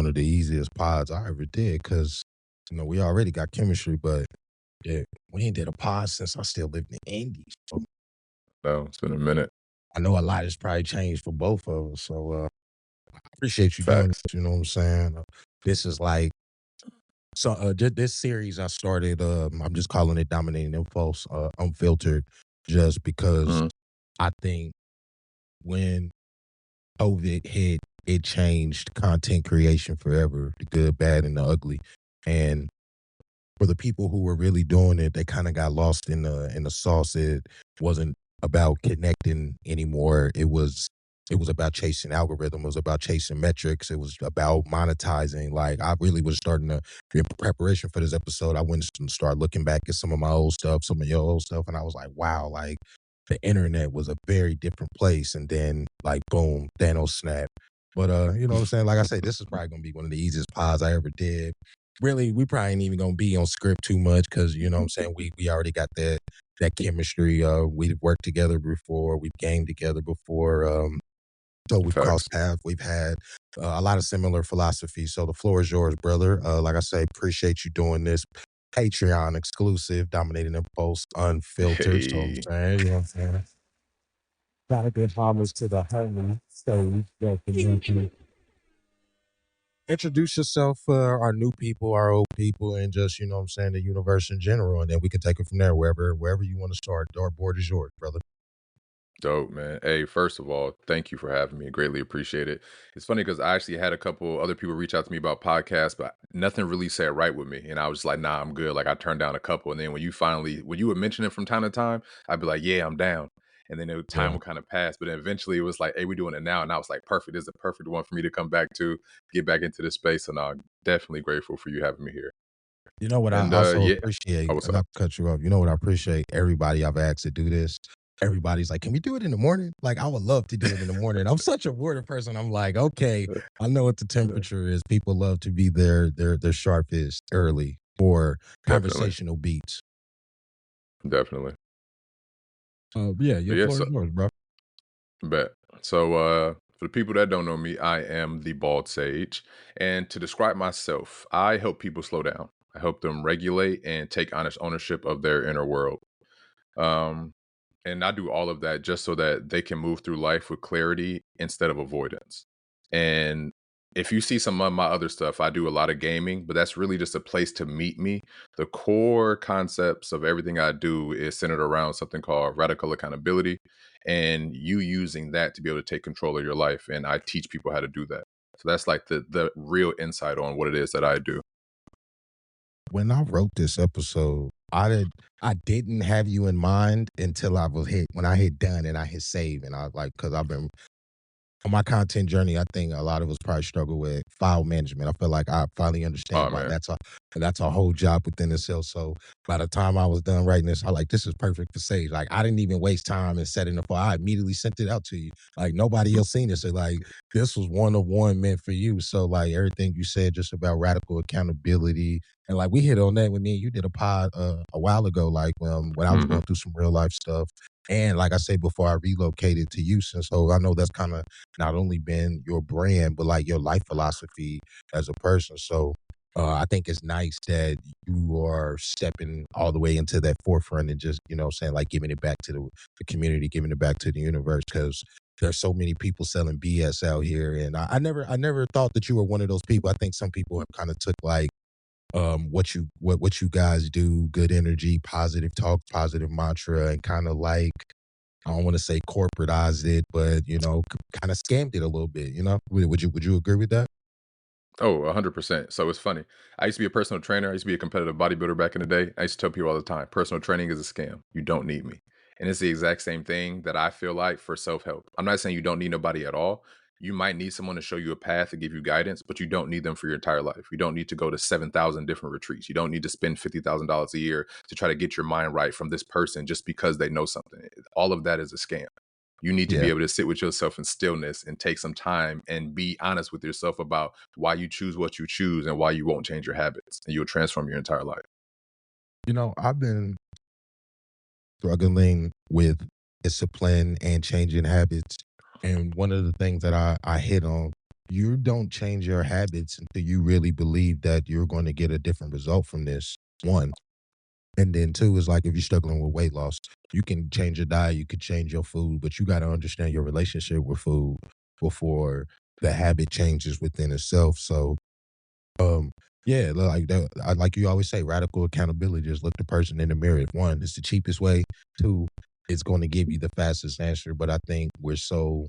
one of the easiest pods I ever did because, we already got chemistry, but yeah, we ain't did a pod since I still lived in the Indies. So No, it's been a minute. I know a lot has probably changed for both of us. So I appreciate you doing Facts. this. You know what I'm saying? This is like, so this series I started, I'm just calling it Dominating Impulse, Unfiltered, just because Mhm. I think when COVID hit, it changed content creation forever, the good, bad, and the ugly. And for the people who were really doing it, they kind of got lost in the sauce. It wasn't about connecting anymore. It was about chasing algorithm. It was about chasing metrics. It was about monetizing. Like I really was starting to, in preparation for this episode, I went and started looking back at some of my old stuff, some of your old stuff, and I was like, wow, like the internet was a very different place. And then like boom, Thanos snap. But you know what I'm saying? Like I say, this is probably gonna be one of the easiest pods I ever did. Really, we probably ain't even gonna be on script too much because you know what I'm saying, we already got that chemistry. We've worked together before, we've gamed together before. So we've Facts. crossed paths. We've had a lot of similar philosophies. So the floor is yours, brother. Like I say, appreciate you doing this. Patreon exclusive, Dominating Impulse, Unfiltered. So I'm Hey. saying, you know what I'm saying? Gotta give homage to the homie stage that can introduce yourself, our new people, our old people, and just, you know what I'm saying, the universe in general. And then we can take it from there, wherever you want to start. Dartboard is yours, brother. Dope, man. Hey, first of all, thank you for having me. Greatly appreciate it. It's funny because I actually had a couple other people reach out to me about podcasts, but nothing really sat right with me. And I was just like, nah, I'm good. Like I turned down a couple. And then when you would mention it from time to time, I'd be like, yeah, I'm down. And then time Yeah. would kind of pass. But then eventually it was like, hey, we're doing it now. And I was like, perfect. This is a perfect one for me to come back to, get back into this space. And I'm definitely grateful for you having me here. You know what I And also yeah. appreciate, Oh, what's and up? not to cut you off, you know what I appreciate? Everybody I've asked to do this, everybody's like, can we do it in the morning? Like, I would love to do it in the morning. I'm such a water person. I'm like, okay, I know what the temperature is. People love to be their sharpest early for Definitely. conversational beats. Definitely. Yeah, But your yeah, floor is so yours, bro. bet. So, for the people that don't know me, I am the Bald Sage. And to describe myself, I help people slow down. I help them regulate and take honest ownership of their inner world. Um, and I do all of that just so that they can move through life with clarity instead of avoidance. And if you see some of my other stuff, I do a lot of gaming, but that's really just a place to meet me. The core concepts of everything I do is centered around something called radical accountability and you using that to be able to take control of your life. And I teach people how to do that. So that's like the real insight on what it is that I do. When I wrote this episode, I didn't have you in mind until I was hit when I hit done and I hit save and I was like, because I've been on my content journey, I think a lot of us probably struggle with file management. I feel like I finally understand Oh why man. that's a whole job within itself. So by the time I was done writing this, I like this is perfect for Sage. Like I didn't even waste time in setting the file. I immediately sent it out to you. Like nobody else seen it. So like this was one of one meant for you. So like everything you said just about radical accountability. And like we hit on that with me and you did a pod a while ago, like when I was Hmm. going through some real life stuff. And like I said before, I relocated to Houston. So I know that's kind of not only been your brand, but like your life philosophy as a person. So I think it's nice that you are stepping all the way into that forefront and just, you know, saying like giving it back to the community, giving it back to the universe. Because there's so many people selling BS out here. And I never thought that you were one of those people. I think some people have kind of took like, what you guys do, good energy, positive talk, positive mantra, and kind of like I don't want to say corporatized it, but you know, kind of scammed it a little bit. You know, would you agree with that? Oh, 100%. So it's funny. I used to be a personal trainer. I used to be a competitive bodybuilder back in the day. I used to tell people all the time, personal training is a scam. You don't need me. And it's the exact same thing that I feel like for self-help. I'm not saying you don't need nobody at all. You might need someone to show you a path and give you guidance, but you don't need them for your entire life. You don't need to go to 7,000 different retreats. You don't need to spend $50,000 a year to try to get your mind right from this person just because they know something. All of that is a scam. You need to be Yeah. able to sit with yourself in stillness and take some time and be honest with yourself about why you choose what you choose and why you won't change your habits and you'll transform your entire life. You know, I've been struggling with discipline and changing habits, and one of the things that I hit on. you don't change your habits until you really believe that you're going to get a different result from this. One. And then two is like if you're struggling with weight loss, you can change your diet, you could change your food, but you got to understand your relationship with food before the habit changes within itself. So, um, yeah, like that, like you always say, radical accountability. Just look the person in the mirror. If one, it's the cheapest way. Two, it's going to give you the fastest answer. But I think we're so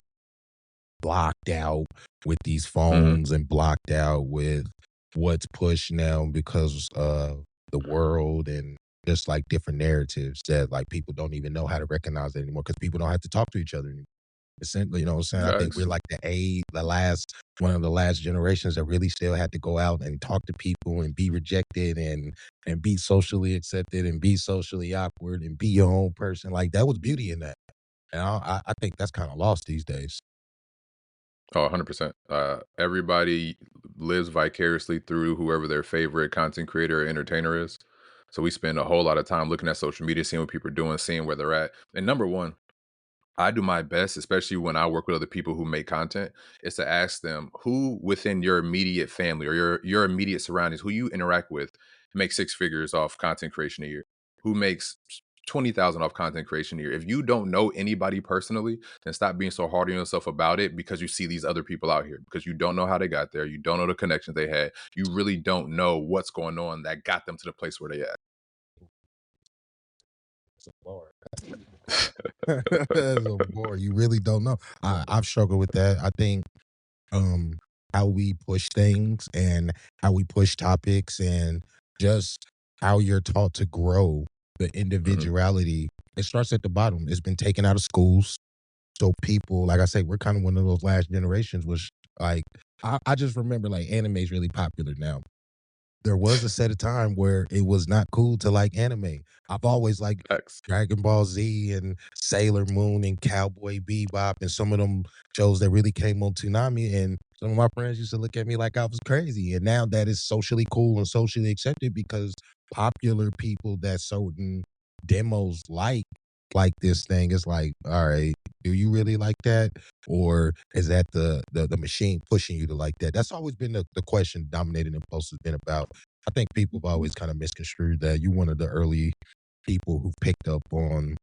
blocked out with these Hmm. phones and blocked out with what's pushed now because of the world and just like different narratives that like people don't even know how to recognize it anymore because people don't have to talk to each other anymore. Essentially, you know what I'm saying? I think we're Facts. like the last one of the last generations that really still had to go out and talk to people and be rejected and be socially accepted and be socially awkward and be your own person. Like that was beauty in that. And I think that's kind of lost these days. Oh, 100%. Everybody lives vicariously through whoever their favorite content creator or entertainer is. So we spend a whole lot of time looking at social media, seeing what people are doing, seeing where they're at. And number one, I do my best, especially when I work with other people who make content, is to ask them who within your immediate family or your immediate surroundings, who you interact with, makes six figures off content creation a year, who makes 20,000 off content creation a year. If you don't know anybody personally, then stop being so hard on yourself about it because you see these other people out here because you don't know how they got there, you don't know the connections they had, you really don't know what's going on that got them to the place where they at. It's a bar. As a boy, you really don't know. I've struggled with that. I think um how we push things and how we push topics and just how you're taught to grow the Hmm. individuality. It starts at the bottom. It's been taken out of schools. So people, like I say, we're kind of one of those last generations, which like I just remember like anime is really popular now. There was a set of time where it was not cool to like anime. I've always liked Facts. Dragon Ball Z and Sailor Moon and Cowboy Bebop and some of them shows that really came on Toonami. And some of my friends used to look at me like I was crazy. And now that is socially cool and socially accepted because popular people that certain demos like this thing is like, all right, do you really like that? Or is that the machine pushing you to like that? That's always been the question dominating impulse has been about. I think people have always kind of misconstrued that. You one of the early people who picked up on,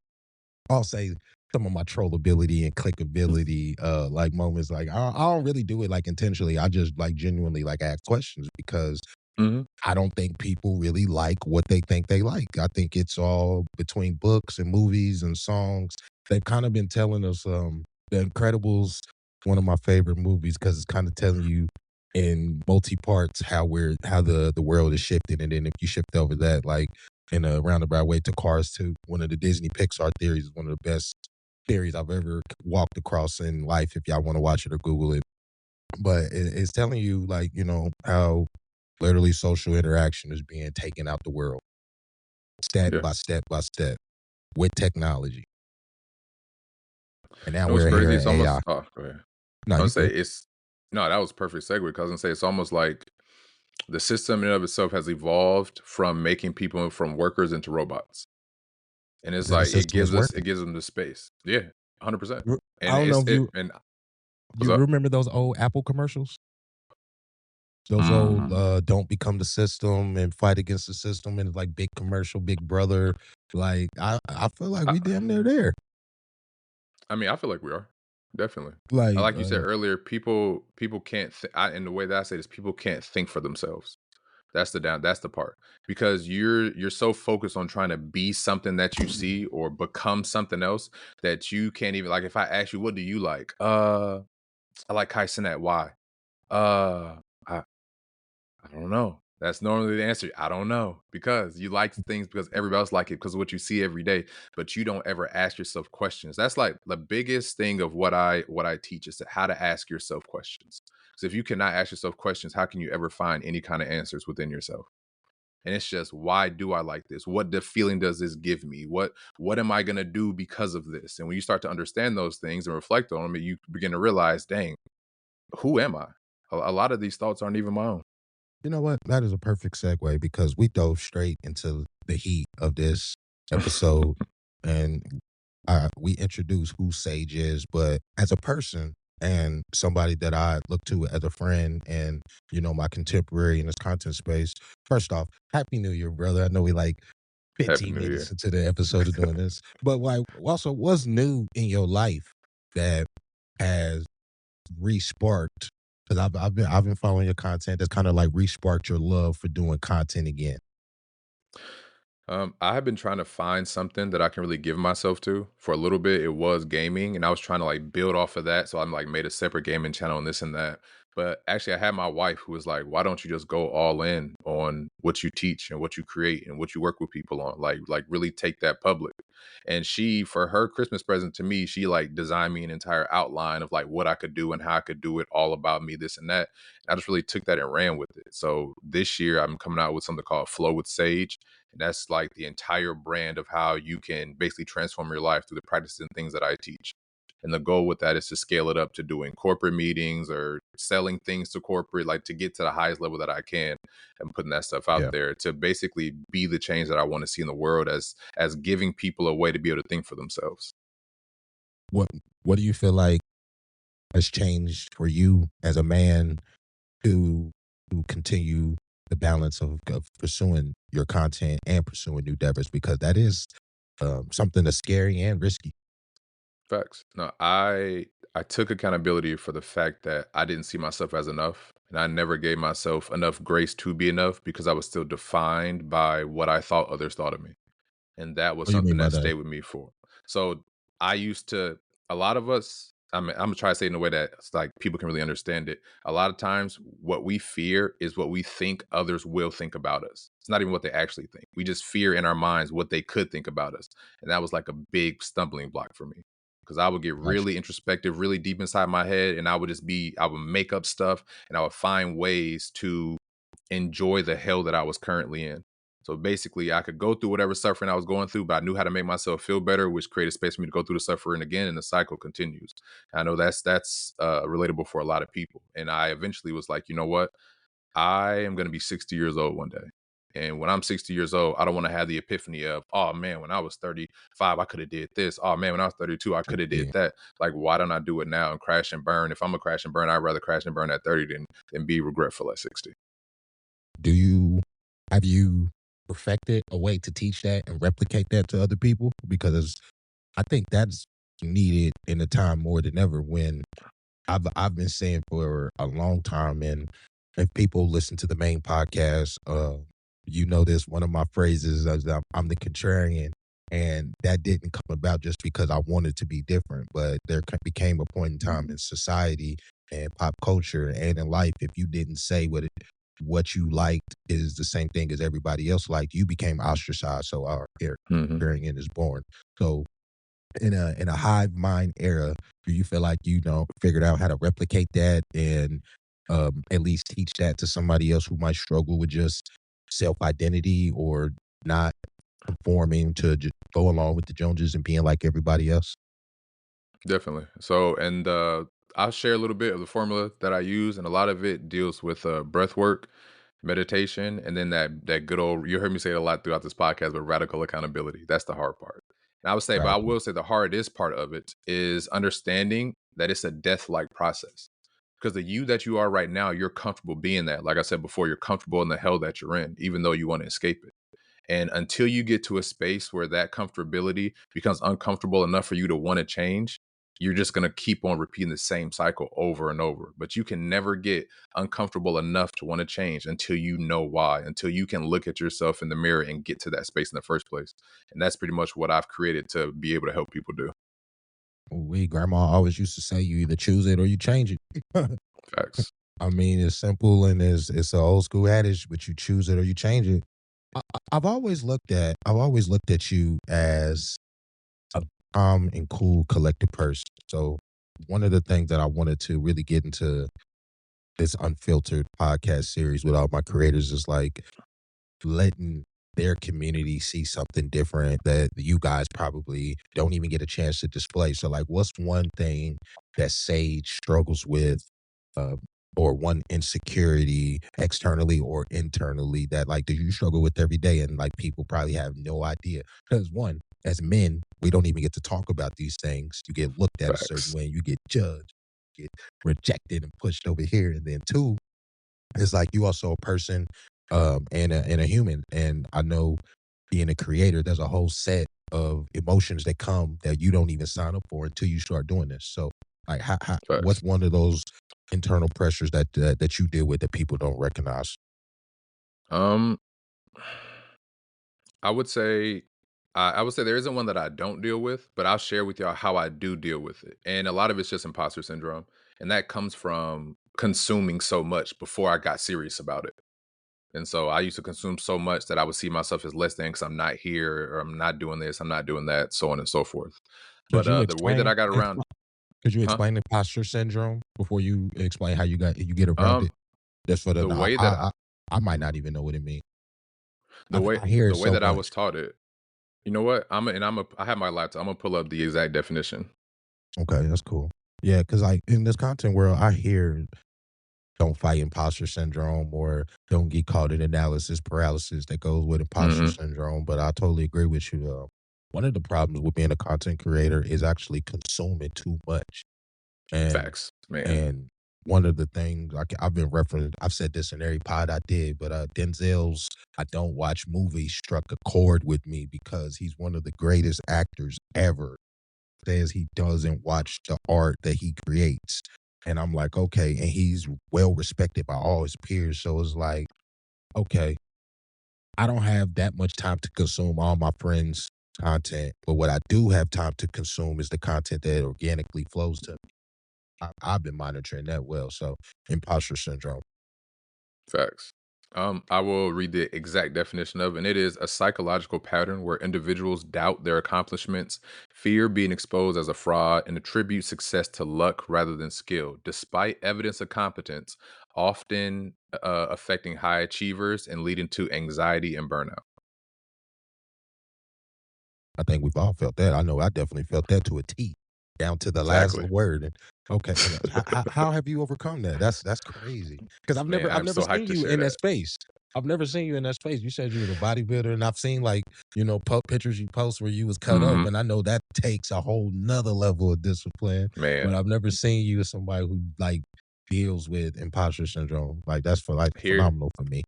I'll say, some of my trollability and clickability like moments. Like I don't really do it like intentionally. I just like genuinely like ask questions because Hmm. I don't think people really like what they think they like. I think it's all between books and movies and songs. They've kind of been telling us The Incredibles, one of my favorite movies because it's kind of telling you in multi parts how the world is shifting, and then if you shift over that like in a roundabout way to Cars 2, one of the Disney Pixar theories is one of the best theories I've ever walked across in life. If y'all want to watch it or Google it, but it's telling you like how literally social interaction is being taken out the world step Yeah. by step by step with technology, and now It was we're here crazy. in It's AI. almost oh, go ahead. No, I you would say good. it's no, that was a perfect segue because I was gonna say it's almost like the system in and of itself has evolved from making people from workers into robots. And it's Then the like system is it working. gives them the space. Yeah, 100%. I And don't know it's if it and what's you up? remember those old Apple commercials. Those old Mm. "Don't become the system" and "Fight against the system" and like big commercial, Big Brother. Like I feel like I we damn near there. I mean, I feel like we are. Definitely. Like Like you said earlier, people can't and the way that I say this, people can't think for themselves. That's the part. Because you're so focused on trying to be something that you see or become something else that you can't even like if I ask you what do you like? I like Kai Cenat. Why? Uh I I don't know. That's normally the answer. I don't know because you like things because everybody else like it because of what you see every day, but you don't ever ask yourself questions. That's like the biggest thing of what I teach is to how to ask yourself questions. Because if you cannot ask yourself questions, how can you ever find any kind of answers within yourself? And it's just why do I like this? What the feeling does this give me? What am I gonna do because of this? And when you start to understand those things and reflect on them, you begin to realize, dang, who am I? A lot of these thoughts aren't even my own. You know what? That is a perfect segue because we dove straight into the heat of this episode and we introduced who Sage is, but as a person, and somebody that I look to as a friend and, my contemporary in this content space. First off, Happy New Year, brother. I know we like Happy 15 New minutes Year. into the episode of doing this, but like, also, what's new in your life that has resparked? Because I've been following your content that's kind of like resparked your love for doing content again. I have been trying to find something that I can really give myself to. For a little bit, it was gaming, and I was trying to like build off of that. So I'm like made a separate gaming channel and this and that. But actually, I had my wife who was like, "Why don't you just go all in on what you teach and what you create and what you work with people on? Like really take that public." And she, for her Christmas present to me, she like designed me an entire outline of like what I could do and how I could do it, all about me, this and that. I just really took that and ran with it. So this year, I'm coming out with something called Flow with Sage, and that's like the entire brand of how you can basically transform your life through the practices and things that I teach. And the goal with that is to scale it up to doing corporate meetings or selling things to corporate, like to get to the highest level that I can and putting that stuff out Yeah. there to basically be the change that I want to see in the world as giving people a way to be able to think for themselves. What What do you feel like has changed for you as a man to continue the balance of pursuing your content and pursuing new endeavors, because that is something that's scary and risky. Facts. No, I took accountability for the fact that I didn't see myself as enough, and I never gave myself enough grace to be enough because I was still defined by what I thought others thought of me. And that was What do you mean something by that that? stayed with me for. So I used to, a lot of us, I'm gonna try to say it in a way that it's like people can really understand it. A lot of times, what we fear is what we think others will think about us. It's not even what they actually think. We just fear in our minds what they could think about us, and that was like a big stumbling block for me because I would get Gotcha. really introspective, really deep inside my head, and I would make up stuff, and I would find ways to enjoy the hell that I was currently in. So basically, I could go through whatever suffering I was going through, but I knew how to make myself feel better, which created space for me to go through the suffering again, and the cycle continues. I know that's relatable for a lot of people, and I eventually was like, you know what? I am going to be 60 years old one day. And when I'm 60 years old, I don't want to have the epiphany of, oh man, when I was 35, I could have did this. Oh man, when I was 32, I could have did Yeah. that. Like, why don't I do it now and crash and burn? If I'm a crash and burn, I'd rather crash and burn at 30 than be regretful at 60. Do you Have you perfected a way to teach that and replicate that to other people? Because I think that's needed in a time more than ever, when I've been saying for a long time, and if people listen to the main podcast, this one of my phrases is I'm the contrarian, and that didn't come about just because I wanted to be different, but there became a point in time in society and pop culture and in life, if you didn't say what you liked is the same thing as everybody else liked, you became ostracized. So our Hmm. contrarian is born. So in a hive mind era, do you feel like figured out how to replicate that and at least teach that to somebody else who might struggle with just self identity or not conforming to just go along with the Joneses and being like everybody else? Definitely. So, and I'll share a little bit of the formula that I use, and a lot of it deals with breath work, meditation, and then that good old. You heard me say it a lot throughout this podcast, but radical accountability. That's the hard part. And I would say, but I Radical. will say the hardest part of it is understanding that it's a death-like process. Because the you that you are right now, you're comfortable being that. Like I said before, you're comfortable in the hell that you're in, even though you want to escape it. And until you get to a space where that comfortability becomes uncomfortable enough for you to want to change, you're just going to keep on repeating the same cycle over and over. But you can never get uncomfortable enough to want to change until you know why, until you can look at yourself in the mirror and get to that space in the first place. And that's pretty much what I've created to be able to help people do. We grandma always used to say you either choose it or you change it. Facts. I mean, it's simple and it's an old school adage, but you choose it or you change it. I've always looked at you as a calm and cool, collected person. So one of the things that I wanted to really get into this Unfiltered podcast series with all my creators is like letting their community see something different that you guys probably don't even get a chance to display. So, like, what's one thing that Sage struggles with, uh, or one insecurity externally or internally that, like, do you struggle with every day? And, like, people probably have no idea. Because, one, as men, we don't even get to talk about these things. You get looked at a certain Facts. way, you get judged. get rejected and pushed over here. And then two, it's like you also a person and a human. And I know being a creator, there's a whole set of emotions that come that you don't even sign up for until you start doing this. So like what's Facts. one of those internal pressures that you deal with that people don't recognize? Um, I would say I would say there isn't one that I don't deal with, but I'll share with y'all how I do deal with it. And a lot of it's just imposter syndrome. And that comes from consuming so much before I got serious about it. And so I used to consume so much that I would see myself as less than because I'm not here or I'm not doing this, I'm not doing that, so on and so forth. Could But you the way that I got around, could you huh? explain imposter syndrome before you explain how you get around it? Um, That's for the the way that I might not even know what it means. the way I hear it the way so that I was much. taught it, you know what? I have my laptop. I'm gonna pull up the exact definition. Okay, that's cool. Yeah, because like in this content world, I hear don't fight imposter syndrome or don't get caught in analysis paralysis that goes with imposter Hmm. syndrome. But I totally agree with you. One of the problems with being a content creator is actually consuming too much. And Facts, man. and one of the things I've been referenced, I've said this in every pod I did, but Denzel's "I don't watch movies" struck a chord with me because he's one of the greatest actors ever. Says he doesn't watch the art that he creates. And I'm like, okay. And he's well respected by all his peers. So it's like, okay, I don't have that much time to consume all my friends' content. But what I do have time to consume is the content that organically flows to me. I've been monitoring that well. So imposter syndrome. Facts. I will read the exact definition of it, and it is a psychological pattern where individuals doubt their accomplishments, fear being exposed as a fraud, and attribute success to luck rather than skill, despite evidence of competence, often affecting high achievers and leading to anxiety and burnout. I think we've all felt that. I know I definitely felt that to a T, down to the last Exactly. word. And okay, and how have you overcome that? That's crazy. Because Man, I've I'm never so hyped seen to you share in that that. space. I've never seen you in that space. You said you was a bodybuilder, and I've seen like pictures you post where you was cut up, Hmm. and I know that takes a whole nother level of discipline. But Man, I've never seen you as somebody who like deals with imposter syndrome. Like that's for like here, phenomenal for me.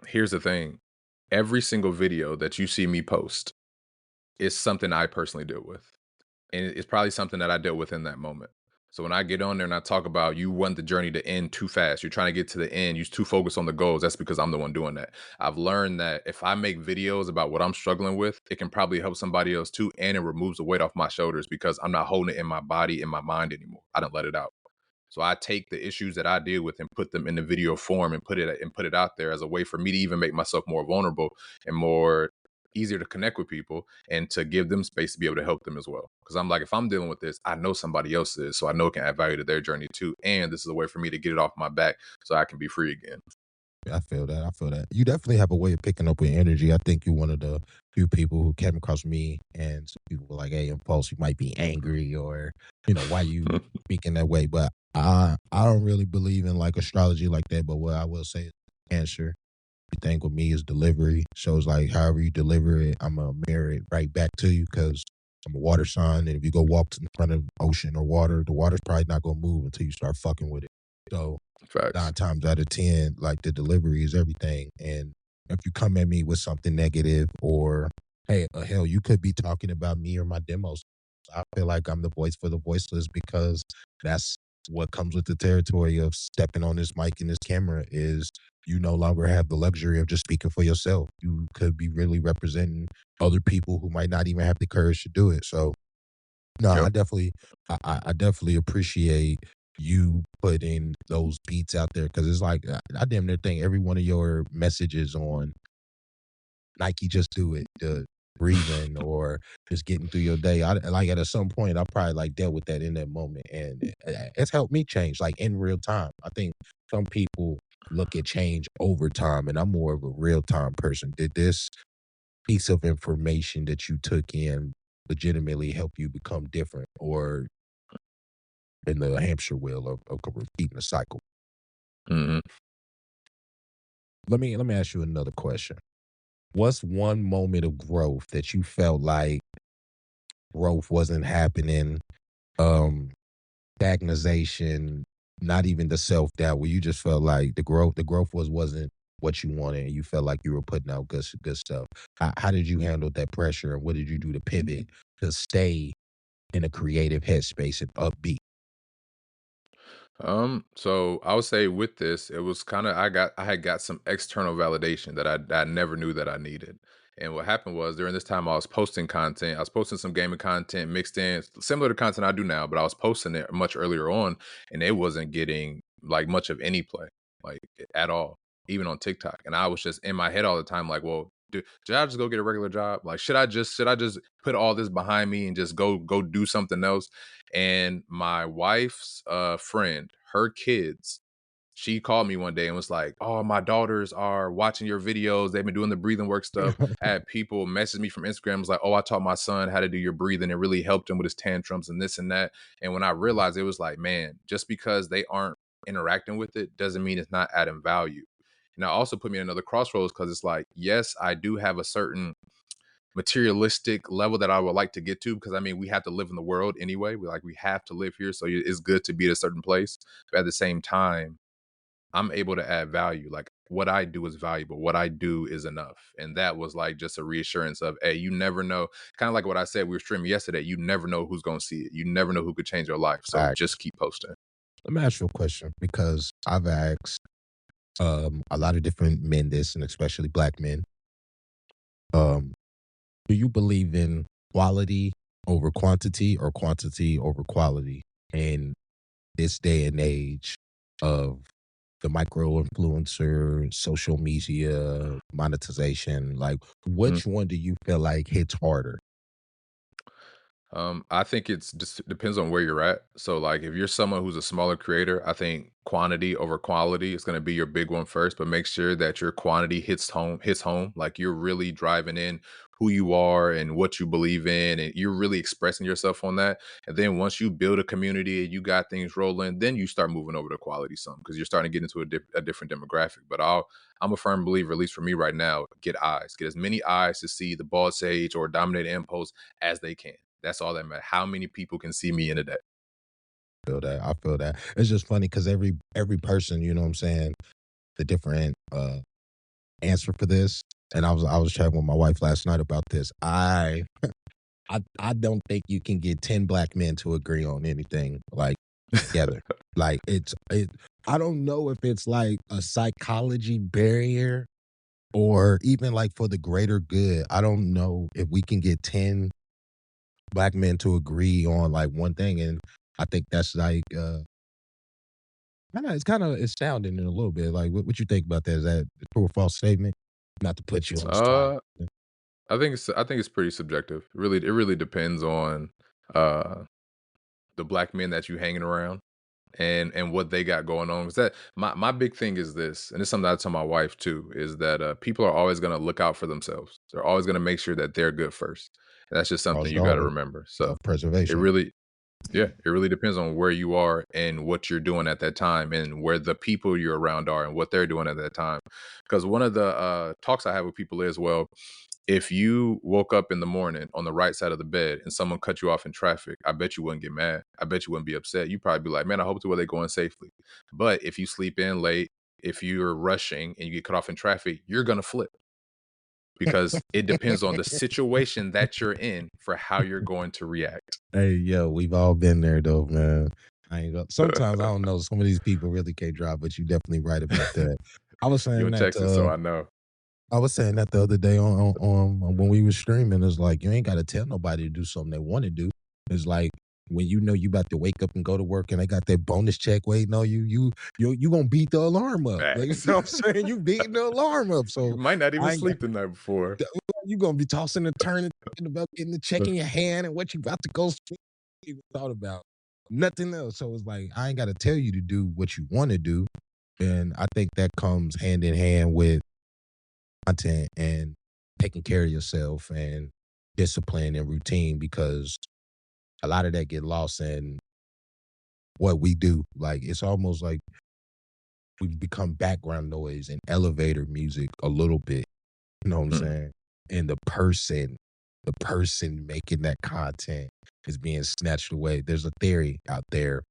here's the thing. Every single video that you see me post is something I personally deal with. And it's probably something that I dealt with in that moment. So when I get on there and I talk about you want the journey to end too fast, you're trying to get to the end, you're too focused on the goals. That's because I'm the one doing that. I've learned that if I make videos about what I'm struggling with, it can probably help somebody else too. And it removes the weight off my shoulders because I'm not holding it in my body, in my mind anymore. I don't let it out. So I take the issues that I deal with and put them in the video form and put it out there as a way for me to even make myself more vulnerable and more easier to connect with people and to give them space to be able to help them as well. Because I'm like, if I'm dealing with this, I know somebody else is, so I know it can add value to their journey too. And this is a way for me to get it off my back so I can be free again. I feel that. I feel that. You definitely have a way of picking up with energy. I think you're one of the few people who came across me and some people were like, hey, Impulse, you might be angry or, why you speaking that way. But I don't really believe in like astrology like that. But what I will say is answer. The thing with me is delivery. So it's like however you deliver it, I'm gonna mirror it right back to you because I'm a water sign. And if you go walk in front of ocean or water, the water's probably not gonna move until you start fucking with it. So Facts. 9 times out of 10, like the delivery is everything. And if you come at me with something negative or, hey, hell, you could be talking about me or my demos. I feel like I'm the voice for the voiceless because that's what comes with the territory of stepping on this mic and this camera is you no longer have the luxury of just speaking for yourself. You could be really representing other people who might not even have the courage to do it. So no, Yep. I definitely appreciate you putting those beats out there because it's like I damn near think every one of your messages on Nike Just Do It, the breathing or just getting through your day. I like at some point I probably like dealt with that in that moment and it's helped me change like in real time. I think some people look at change over time and I'm more of a real time person. Did this piece of information that you took in legitimately help you become different or in the hamster wheel of repeating the cycle? Hmm. Let me ask you another question. What's one moment of growth that you felt like growth wasn't happening? Um, stagnation, not even the self-doubt where you just felt like the growth wasn't what you wanted and you felt like you were putting out good stuff. How did you handle that pressure and what did you do to pivot to stay in a creative headspace and upbeat? So I would say with this, it was kind of I had got some external validation that I never knew that I needed. And what happened was during this time I was posting content. I was posting some gaming content mixed in, similar to content I do now, but I was posting it much earlier on, and it wasn't getting like much of any play, like at all, even on TikTok. And I was just in my head all the time, like, well, should I just go get a regular job? Like, should I just put all this behind me and just go do something else? And my wife's friend, her kids, she called me one day and was like, "Oh, my daughters are watching your videos. They've been doing the breathing work stuff." I had people message me from Instagram, was like, "Oh, I taught my son how to do your breathing. It really helped him with his tantrums and this and that." And when I realized, it was like, man, just because they aren't interacting with it doesn't mean it's not adding value. And I also put me in another crossroads because it's like, yes, I do have a certain materialistic level that I would like to get to, because I mean we have to live in the world anyway. We have to live here, so it's good to be at a certain place. But at the same time, I'm able to add value. Like what I do is valuable. What I do is enough. And that was like just a reassurance of, hey, you never know. Kind of like what I said, we were streaming yesterday. You never know who's gonna see it. You never know who could change your life. So Facts. just keep posting. Let me ask you a question because I've asked a lot of different men this, and especially black men. Um, do you believe in quality over quantity or quantity over quality in this day and age of the micro influencer, social media, monetization? Like, which one do you feel like hits harder? I think it's just depends on where you're at. So, like, if you're someone who's a smaller creator, I think quantity over quality is going to be your big one first. But make sure that your quantity hits home. Like you're really driving in who you are and what you believe in, and you're really expressing yourself on that. And then once you build a community and you got things rolling, then you start moving over to quality some, because you're starting to get into a different demographic. But I'm a firm believer, at least for me right now, get eyes, get as many eyes to see the bald sage or dominate impulse as they can. That's all that matters. How many people can see me in a day? Feel that. I feel that. It's just funny because every person, you know what I'm saying, the different answer for this. And I was chatting with my wife last night about this. I don't think you can get 10 black men to agree on anything like together. Like it I don't know if it's like a psychology barrier or even like for the greater good. I don't know if we can get 10 black men to agree on like one thing. And I think that's like it's kind of astounding in a little bit. Like what you think about that? Is that a true or false statement? Not to put you on the spot. Uh, I think it's pretty subjective. It really depends on uh the black men that you hanging around and what they got going on. Is that my big thing is this, and it's something I tell my wife too, is that people are always going to look out for themselves. They're always going to make sure that they're good first. And that's just something Charles you got to Darwin, remember. So self it preservation. really Yeah, it really depends on where you are and what you're doing at that time and where the people you're around are and what they're doing at that time. Because one of the talks I have with people is, well, if you woke up in the morning on the right side of the bed and someone cut you off in traffic, I bet you wouldn't get mad. I bet you wouldn't be upset. You'd probably be like, man, I hope to where they're going safely. But if you sleep in late, if you're rushing and you get cut off in traffic, you're going to flip, because it depends on the situation that you're in for how you're going to react. Hey, yo, we've all been there though, man. I ain't go sometimes I don't know. Some of these people really can't drive, but you're definitely right about that. I was You saying in that Texas, so I know. I was saying that the other day on when we were streaming. It's like you ain't gotta tell nobody to do something they want to do. It's like when you know you about to wake up and go to work and they got that bonus check waiting on you, you gonna beat the alarm up. Like you Facts. know what I'm saying? You beating the alarm up. You So might not even I ain't got sleep the night before. you gonna be tossing and turning, thinking about getting the check in your hand and what you about to go even thought about. Nothing else. So it's like I ain't gotta tell you to do what you want to do. And I think that comes hand in hand with content and taking care of yourself and discipline and routine because a lot of that get lost in what we do. Like it's almost like we've become background noise and elevator music a little bit. You know what I'm Mm. saying? And the person making that content is being snatched away. There's a theory out there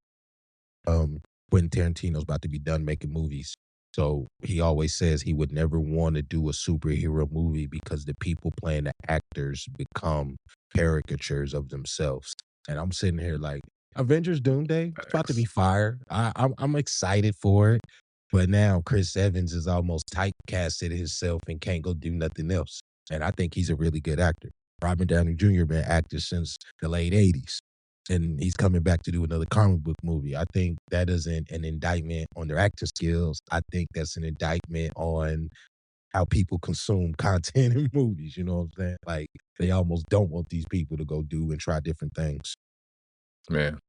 um, Quentin Tarantino's about to be done making movies. So he always says he would never want to do a superhero movie because the people playing the actors become caricatures of themselves. And I'm sitting here like, Avengers Doomsday, it's about to be Facts. fire. I'm excited for it. But now Chris Evans is almost typecasted himself and can't go do nothing else. And I think he's a really good actor. Robert Downey Jr. been acting since the late '80s, and he's coming back to do another comic book movie. I think that isn't an indictment on their acting skills. I think that's an indictment on how people consume content in movies. You know what I'm saying? Like they almost don't want these people to go do and try different things. Man,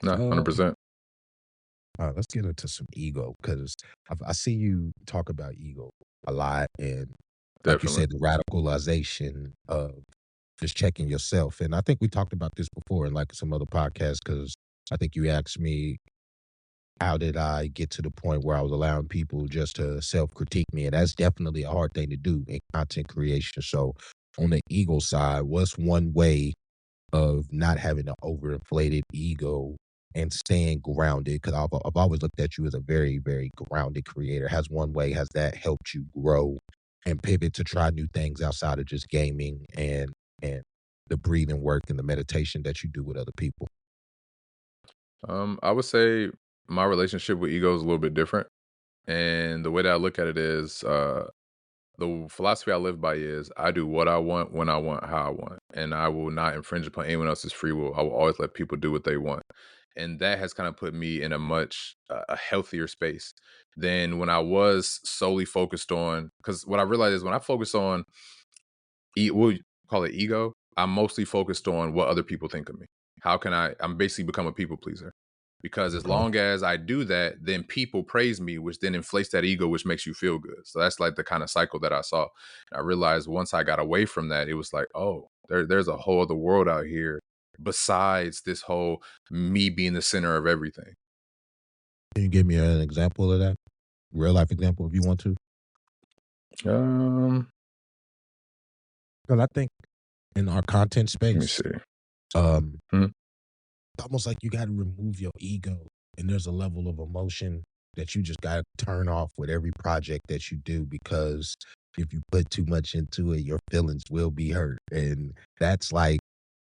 no, Um, 100%. let's get into some ego because I see you talk about ego a lot, and like you Definitely. said, the radicalization of just checking yourself. And I think we talked about this before in like some other podcasts because I think you asked me, how did I get to the point where I was allowing people just to self critique me? And that's definitely a hard thing to do in content creation. So, on the ego side, what's one way of not having an overinflated ego and staying grounded? Because I've always looked at you as a very, very grounded creator. Has that helped you grow and pivot to try new things outside of just gaming and the breathing work and the meditation that you do with other people? I would say my relationship with ego is a little bit different. And the way that I look at it is the philosophy I live by is I do what I want, when I want, how I want. And I will not infringe upon anyone else's free will. I will always let people do what they want. And that has kind of put me in a much a healthier space than when I was solely focused on. Because what I realized is when I focus on we'll call it ego. I'm mostly focused on what other people think of me. How can I'm basically become a people pleaser. Because as Okay. long as I do that, then people praise me, which then inflates that ego, which makes you feel good. So that's like the kind of cycle that I saw. And I realized once I got away from that, it was like, oh, there's a whole other world out here besides this whole me being the center of everything. Can you give me an example of that? Real life example if you want to? Um, Because I think in our content Let me space, see. um, Hmm? it's almost like you got to remove your ego, and there's a level of emotion that you just got to turn off with every project that you do because if you put too much into it, your feelings will be hurt, and that's like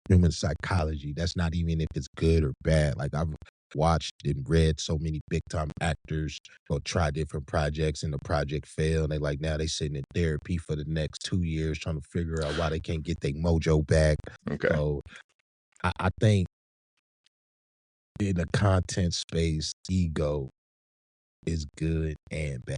human psychology. That's not even if it's good or bad. Like I've watched and read so many big time actors go try different projects and the project fail. And they like now they sitting in therapy for the next 2 years trying to figure out why they can't get their mojo back. Okay. So I think in the content space, ego is good and bad.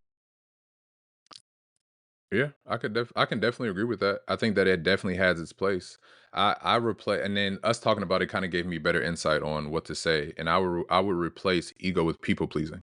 Yeah, I can definitely agree with that. I think that it definitely has its place. I replace, and then us talking about it kind of gave me better insight on what to say, and I would replace ego with people pleasing.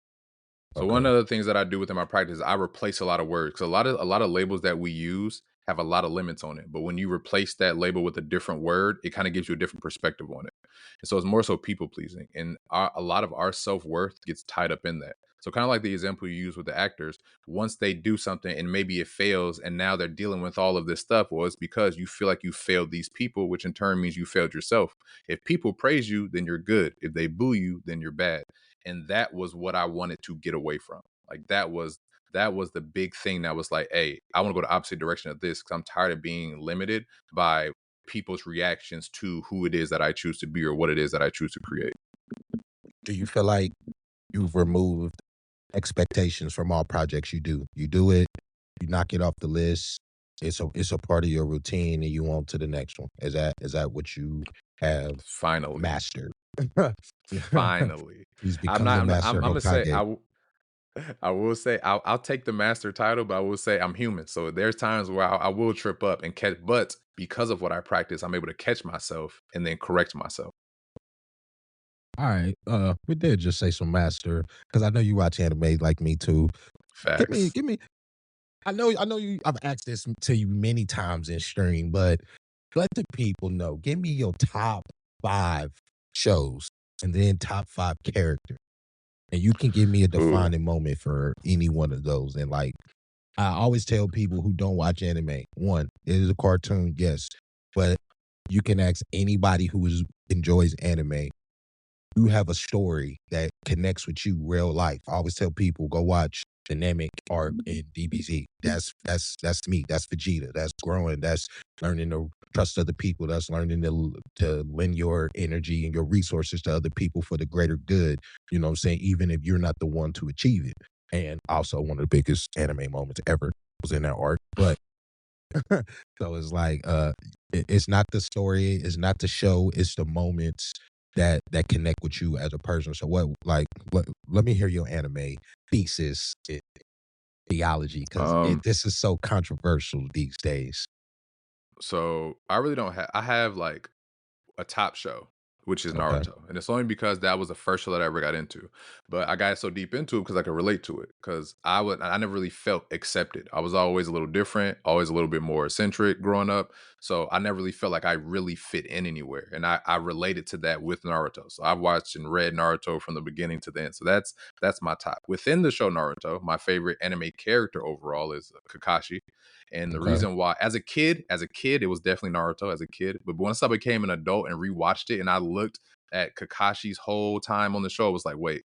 So one Okay. of the things that I do within my practice, I replace a lot of words because a lot of labels that we use have a lot of limits on it. But when you replace that label with a different word, it kind of gives you a different perspective on it. And so it's more so people pleasing, and a lot of our self worth gets tied up in that. So kind of like the example you use with the actors, once they do something and maybe it fails, and now they're dealing with all of this stuff. Well, it's because you feel like you failed these people, which in turn means you failed yourself. If people praise you, then you're good. If they boo you, then you're bad. And that was what I wanted to get away from. Like that was the big thing that was like, hey, I want to go the opposite direction of this because I'm tired of being limited by people's reactions to who it is that I choose to be or what it is that I choose to create. Do you feel like you've removed expectations from all projects you do? You do it, you knock it off the list. It's a part of your routine, and you on to the next one. Is that what you have Finally, mastered? finally, He's become the I'm master gonna say Hokage. I will say I'll take the master title, but I will say I'm human. So there's times where I will trip up and catch, but because of what I practice, I'm able to catch myself and then correct myself. All right, we did just say some master because I know you watch anime like me too. Facts. Give me. I know you. I've asked this to you many times in stream, but let the people know. Give me your top 5 shows and then top 5 characters. And you can give me a Ooh. defining moment for any one of those. And like I always tell people who don't watch anime, one, it is a cartoon, yes, but you can ask anybody who enjoys anime. you have a story that connects with you real life. I always tell people go watch dynamic arc in DBZ. That's me. That's Vegeta. That's growing. That's learning to trust other people. That's learning to lend your energy and your resources to other people for the greater good. You know what I'm saying? Even if you're not the one to achieve it. And also one of the biggest anime moments ever was in that arc. But so it's like it's not the story, it's not the show, it's the moments that connect with you as a person. So let me hear your anime thesis theology because Um, this is so controversial these days. so I really don't have. I have like a top show, which is Okay. Naruto, and it's only because that was the first show that I ever got into. But I got so deep into it because I could relate to it. Because I never really felt accepted. I was always a little different, always a little bit more eccentric growing up. So I never really felt like I really fit in anywhere, and I related to that with Naruto. So I've watched and read Naruto from the beginning to the end. So that's my top. Within the show Naruto, my favorite anime character overall is Kakashi. And the Okay. reason why, as a kid, it was definitely Naruto as a kid. But once I became an adult and rewatched it, and I looked at Kakashi's whole time on the show, it was like, wait,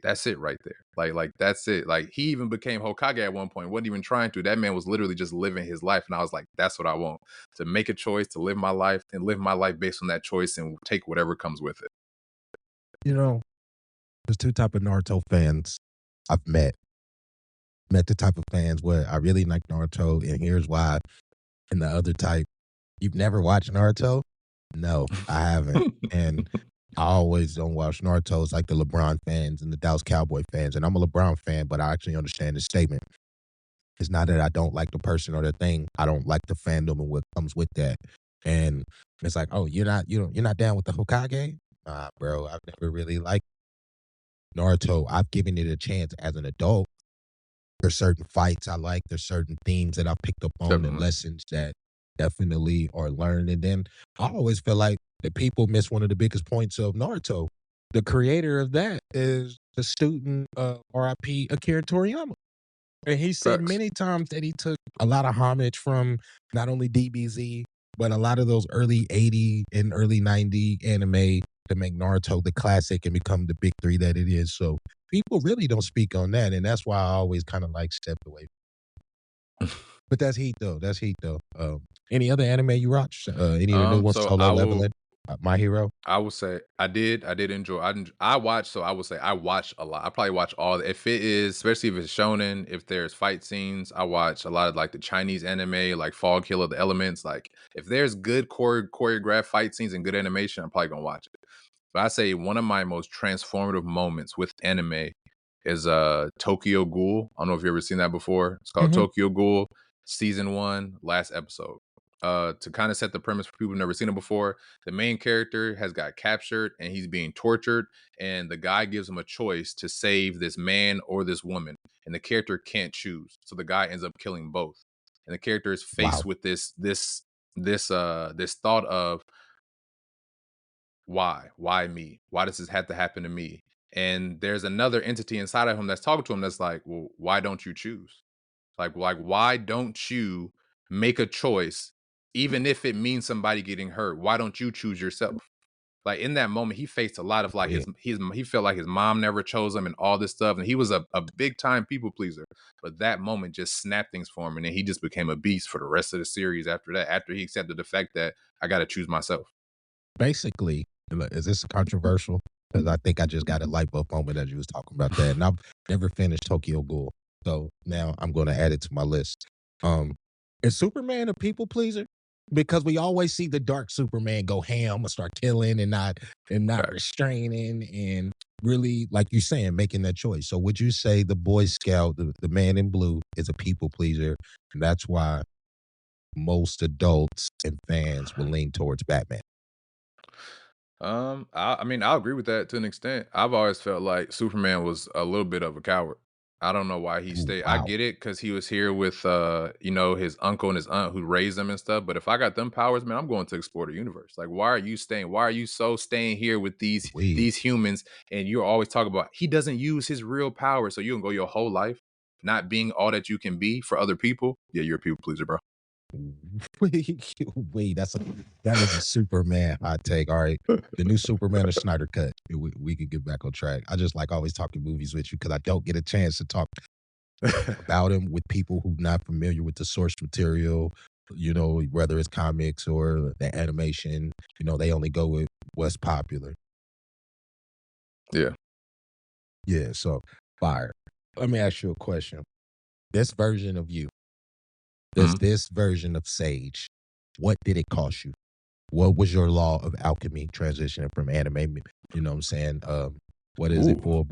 that's it right there. Like that's it. Like he even became Hokage at one point. Wasn't even trying to. That man was literally just living his life, and I was like, that's what I want. To make a choice, to live my life, and live my life based on that choice, and take whatever comes with it. You know, there's two type of Naruto fans I've met. Met the type of fans where I really like Naruto, and here's why. And the other type, you've never watched Naruto? No, I haven't. And I always don't watch Naruto. It's like the LeBron fans and the Dallas Cowboy fans. And I'm a LeBron fan, but I actually understand this statement. It's not that I don't like the person or the thing. I don't like the fandom and what comes with that. And it's like, oh, you're not down with the Hokage? Bro, I've never really liked Naruto. I've given it a chance as an adult. There's certain fights I like. There's certain themes that I picked up on and Definitely. lessons that definitely are learned. And then I always feel like that people miss one of the biggest points of Naruto. The creator of that is the student RIP Akira Toriyama. And he said Facts. many times that he took a lot of homage from not only DBZ, but a lot of those early 80 and early 90 anime to make Naruto the classic and become the big three that it is. So people really don't speak on that. And that's why I always kind of like stepped away. But that's heat though. That's heat though. Any other anime you watch? Any of the new ones, So Solo Leveling, My Hero? I would say I did enjoy. I watched, so I would say I watch a lot. I probably watch all. If it is, especially if it's shonen, if there's fight scenes, I watch a lot of like the Chinese anime, like Fog Hill of the Elements. Like if there's good choreographed fight scenes and good animation, I'm probably gonna watch it. But I say one of my most transformative moments with anime is Tokyo Ghoul. I don't know if you've ever seen that before. It's called Hmm. Tokyo Ghoul, season 1, last episode. To kind of set the premise for people who've never seen it before, the main character has got captured and he's being tortured, and the guy gives him a choice to save this man or this woman, and the character can't choose. So the guy ends up killing both. And the character is faced Wow. with this thought of why? Why me? Why does this have to happen to me? And there's another entity inside of him that's talking to him that's like, well, why don't you choose? Like why don't you make a choice, even if it means somebody getting hurt? Why don't you choose yourself? Like in that moment, he faced a lot of like Yeah. he felt like his mom never chose him and all this stuff. And he was a big time people pleaser. But that moment just snapped things for him. And then he just became a beast for the rest of the series after that, after he accepted the fact that I gotta choose myself. Basically, is this controversial? Because I think I just got a light bulb moment as you was talking about that, and I've never finished Tokyo Ghoul, so now I'm going to add it to my list. Um, is Superman a people pleaser? Because we always see the dark Superman go ham and start killing and not Facts. restraining and really, like you're saying, making that choice. So would you say the Boy Scout, the man in blue, is a people pleaser, and that's why most adults and fans will lean towards Batman? I mean, I'll agree with that to an extent. I've always felt like Superman was a little bit of a coward. I don't know why he Ooh, stayed. I wow. get it because he was here with, his uncle and his aunt who raised him and stuff. But if I got them powers, man, I'm going to explore the universe. Like, why are you staying? Why are you so staying here with We these humans? And you're always talking about he doesn't use his real power, so you can go your whole life not being all that you can be for other people. Yeah, you're a people pleaser, bro. Wait, that is a Superman hot take. All right, the new Superman or Snyder cut. We could get back on track. I just like always talking movies with you because I don't get a chance to talk about him with people who not familiar with the source material. You know, whether it's comics or the animation. You know, they only go with what's popular. Yeah. Yeah, so fire. Let me ask you a question. This version of you, Mhm. this version of Sage, what did it cost you? What was your law of alchemy transitioning from anime? You know what I'm saying? What is it? Ooh. Full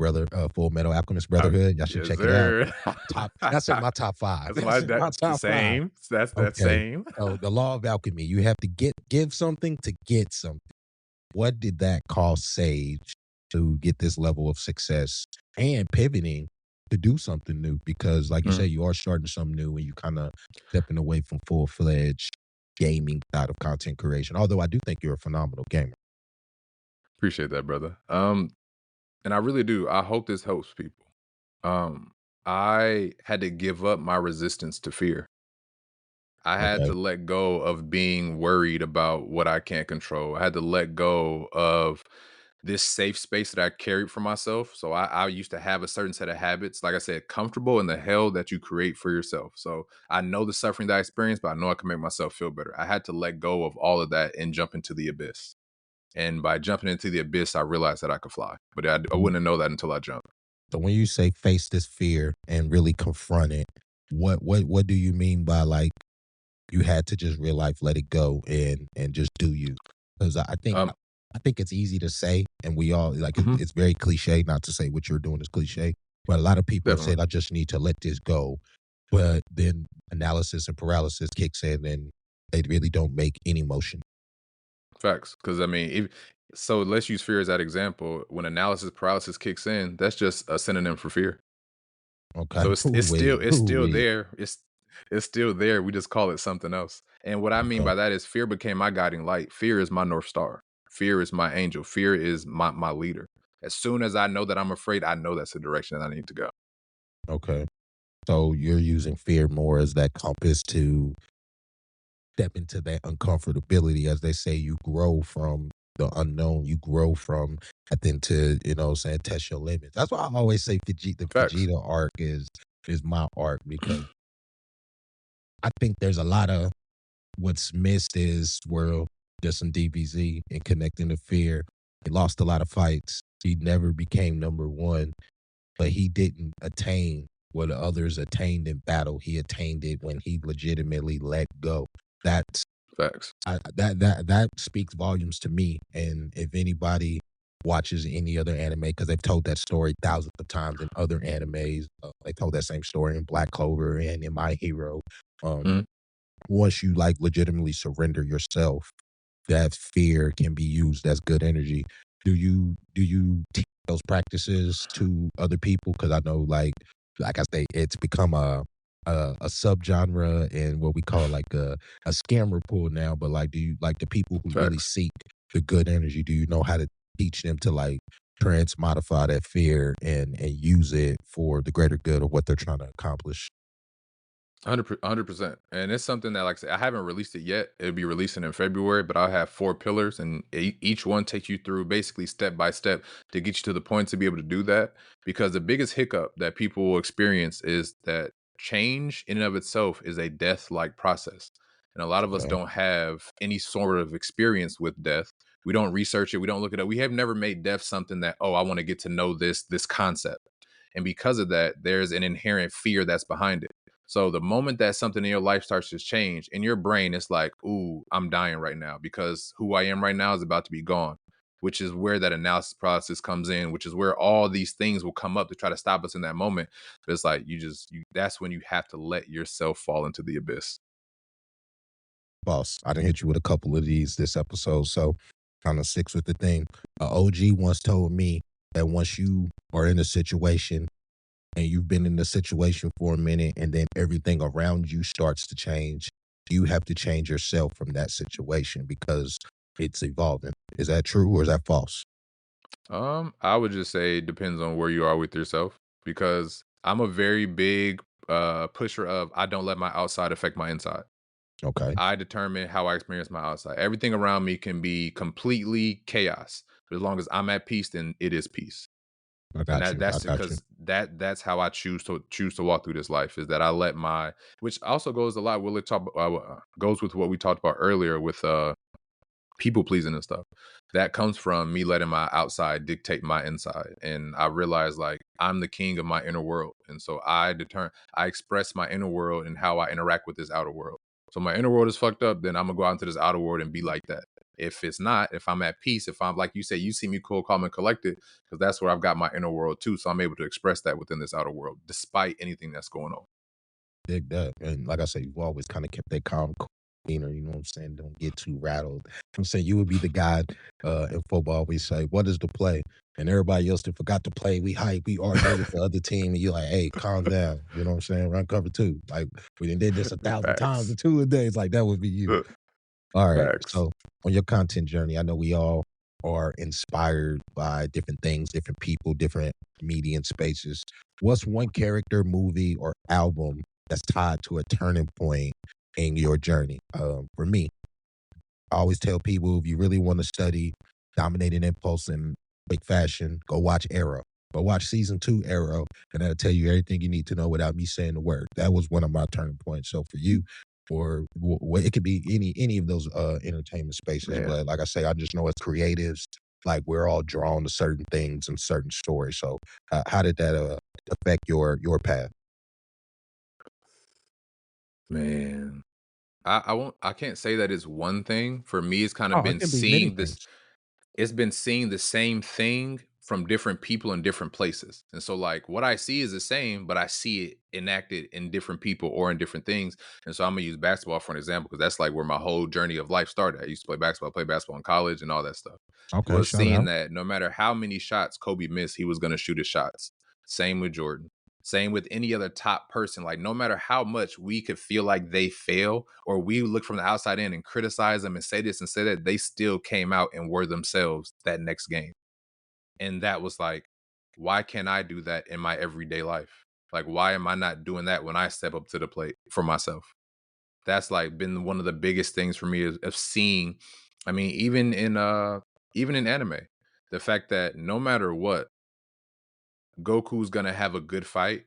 Metal Alchemist Uh, Brotherhood. Y'all should yes, check it out. sir. Top. That's in my top five. That's my That's in my that's the top five. same. That's that Okay. same. So the law of alchemy. You have to give something to get something. What did that cost Sage to get this level of success and pivoting to do something new? Because, like you Mm, say, you are starting something new and you kind of stepping away from full fledged gaming side of content creation. Although I do think you're a phenomenal gamer. appreciate that, brother. And I really do. I hope this helps people. Um, I had to give up my resistance to fear. I had Okay. to let go of being worried about what I can't control. I had to let go of this safe space that I carried for myself. So I used to have a certain set of habits, like I said, comfortable in the hell that you create for yourself. So I know the suffering that I experienced, but I know I can make myself feel better. I had to let go of all of that and jump into the abyss. And by jumping into the abyss, I realized that I could fly. But I Mhm. wouldn't know that until I jumped. So when you say face this fear and really confront it, what do you mean by like you had to just real life let it go and just do you? Because Um, I think it's easy to say, and we all like mhm, it's very cliche not to say what you're doing is cliche, but a lot of people have definitely. said I just need to let this go, but then analysis and paralysis kicks in and they really don't make any motion. Facts. Because I mean, so let's use fear as that example. When analysis paralysis kicks in, that's just a synonym for fear. Okay, So it's still wait, there. It's still there. We just call it something else. And what I mean okay, by that is fear became my guiding light. Fear is my north star. Fear is my angel. Fear is my leader. As soon as I know that I'm afraid, I know that's the direction that I need to go. okay. So you're using fear more as that compass to step into that uncomfortability. As they say, you grow from the unknown. You grow from, I think, to, you know, saying test your limits. That's why I always say the Facts. Vegeta arc is my arc because I think there's a lot of what's missed is where there's some DBZ and connecting to fear. He lost a lot of fights. He never became number one, but he didn't attain what others attained in battle. He attained it when he legitimately let go. That's Facts. that speaks volumes to me. And if anybody watches any other anime, because they've told that story thousands of times in other animes, they told that same story in Black Clover and in My Hero. Um, Mhm. once you like legitimately surrender yourself, that fear can be used as good energy. Do you teach those practices to other people? Because I know, like I say, it's become a subgenre and what we call like a scammer pool now. But like, do you like the people who really Facts. seek the good energy? Do you know how to teach them to like transmodify that fear and use it for the greater good of what they're trying to accomplish? 100%. And it's something that, like I said, I haven't released it yet. It'll be releasing in February, but I'll have 4 pillars, and each one takes you through basically step by step to get you to the point to be able to do that. Because the biggest hiccup that people will experience is that change in and of itself is a death like process. And a lot of us Okay. don't have any sort of experience with death. We don't research it. We don't look it up. We have never made death something that, oh, I want to get to know this concept. And because of that, there's an inherent fear that's behind it. So the moment that something in your life starts to change, in your brain, it's like, ooh, I'm dying right now because who I am right now is about to be gone, which is where that analysis process comes in, which is where all these things will come up to try to stop us in that moment. But it's like that's when you have to let yourself fall into the abyss. Boss, I didn't hit you with a couple of these this episode, so kind of sticks with the thing. A OG once told me that once you are in a situation and you've been in the situation for a minute and then everything around you starts to change, you have to change yourself from that situation because it's evolving. Is that true or is that false? I would just say it depends on where you are with yourself because I'm a very big pusher of I don't let my outside affect my inside. Okay. I determine how I experience my outside. Everything around me can be completely chaos, but as long as I'm at peace, then it is peace. I And got you. I that's got you. because that's how I choose to walk through this life, is that I let my, which also goes a lot, Will talk goes with what we talked about earlier with people pleasing and stuff. That comes from me letting my outside dictate my inside. And I realize, like, I'm the king of my inner world. And so I express my inner world and how I interact with this outer world. So my inner world is fucked up, then I'm gonna go out into this outer world and be like that. If it's not, if I'm at peace, if I'm like you say, you see me cool, calm, and collected, because that's where I've got my inner world too. So I'm able to express that within this outer world, despite anything that's going on. Dig that. And like I said, you've always kind of kept that calm demeanor, you know what I'm saying? Don't get too rattled. I'm saying you would be the guy in football, we say, what is the play? And everybody else that forgot to play, we hype, we arguing with the other team, and you're like, hey, calm down. You know what I'm saying? Run cover two. Like we done did this 1,000 times Facts. in 2 a days. Like that would be you. All right. Facts. So on your content journey, I know we all are inspired by different things, different people, different media and spaces. What's one character, movie, or album that's tied to a turning point in your journey? For me, I always tell people if you really want to study dominating impulse in quick fashion, go watch Arrow. Go watch season 2 Arrow, and that'll tell you everything you need to know without me saying the word. That was one of my turning points. So for you, or it could be any of those entertainment spaces. Man. But like I say, I just know as creatives, like we're all drawn to certain things and certain stories. So how did that affect your path? Man. I can't say that it's one thing. For me, it's kind of Oh, it been can be many seeing this things. it's been seeing the same thing from different people in different places. And so, like, what I see is the same, but I see it enacted in different people or in different things. And so I'm gonna use basketball for an example, because that's like where my whole journey of life started. I used to play basketball in college and all that stuff. It Okay, was shout seeing out. that no matter how many shots Kobe missed, he was gonna shoot his shots. Same with Jordan. Same with any other top person. Like, no matter how much we could feel like they fail, or we look from the outside in and criticize them and say this and say that, they still came out and were themselves that next game. And that was like, why can't I do that in my everyday life? Like, why am I not doing that when I step up to the plate for myself? That's like been one of the biggest things for me, of seeing. I mean, even in anime, the fact that no matter what, Goku's gonna have a good fight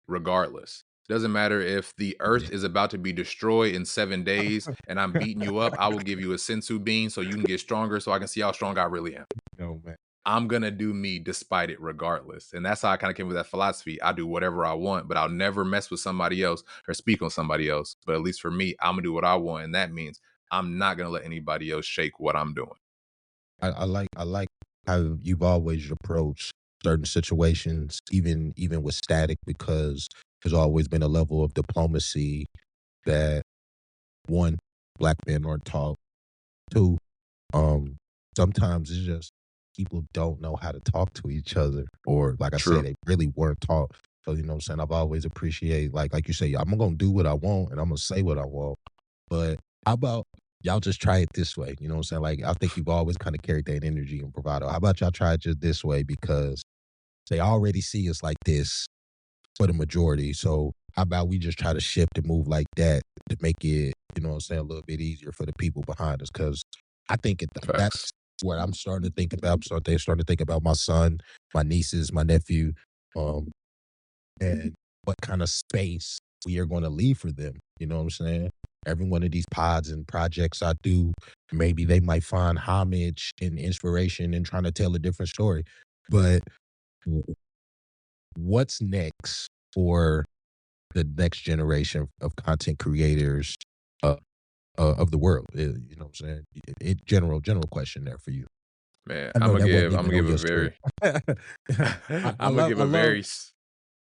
regardless. Doesn't matter if the Yeah. earth is about to be destroyed in 7 days and I'm beating you up, I will give you a sensu bean so you can get stronger, so I can see how strong I really am. No man. I'm gonna do me despite it regardless. And that's how I kind of came with that philosophy. I do whatever I want, but I'll never mess with somebody else or speak on somebody else. But at least for me, I'm gonna do what I want. And that means I'm not gonna let anybody else shake what I'm doing. I like how you've always approached certain situations, even with static, because there's always been a level of diplomacy that one, black men aren't taught. Two, um, sometimes it's just people don't know how to talk to each other, or like I say, True. they really weren't taught. So you know what I'm saying? I've always appreciated like you say, I'm gonna do what I want and I'm gonna say what I want. But how about y'all just try it this way? You know what I'm saying? Like I think you've always kind of carried that energy and bravado. How about y'all try it just this way? Because they already see us like this for the majority. So how about we just try to shift and move like that to make it, you know what I'm saying, a little bit easier for the people behind us? Because I think Facts. that's what I'm starting to think about. Starting to think about my son, my nieces, my nephew, um, and what kind of space we are going to leave for them. You know what I'm saying? Every one of these pods and projects I do, maybe they might find homage and inspiration in trying to tell a different story. But w- what's next for the next generation of content creators uh, of the world? You know what I'm saying? General question there for you. Man, I know that wasn't I'm even gonna on give a your script. very I I'm gonna love give I a love very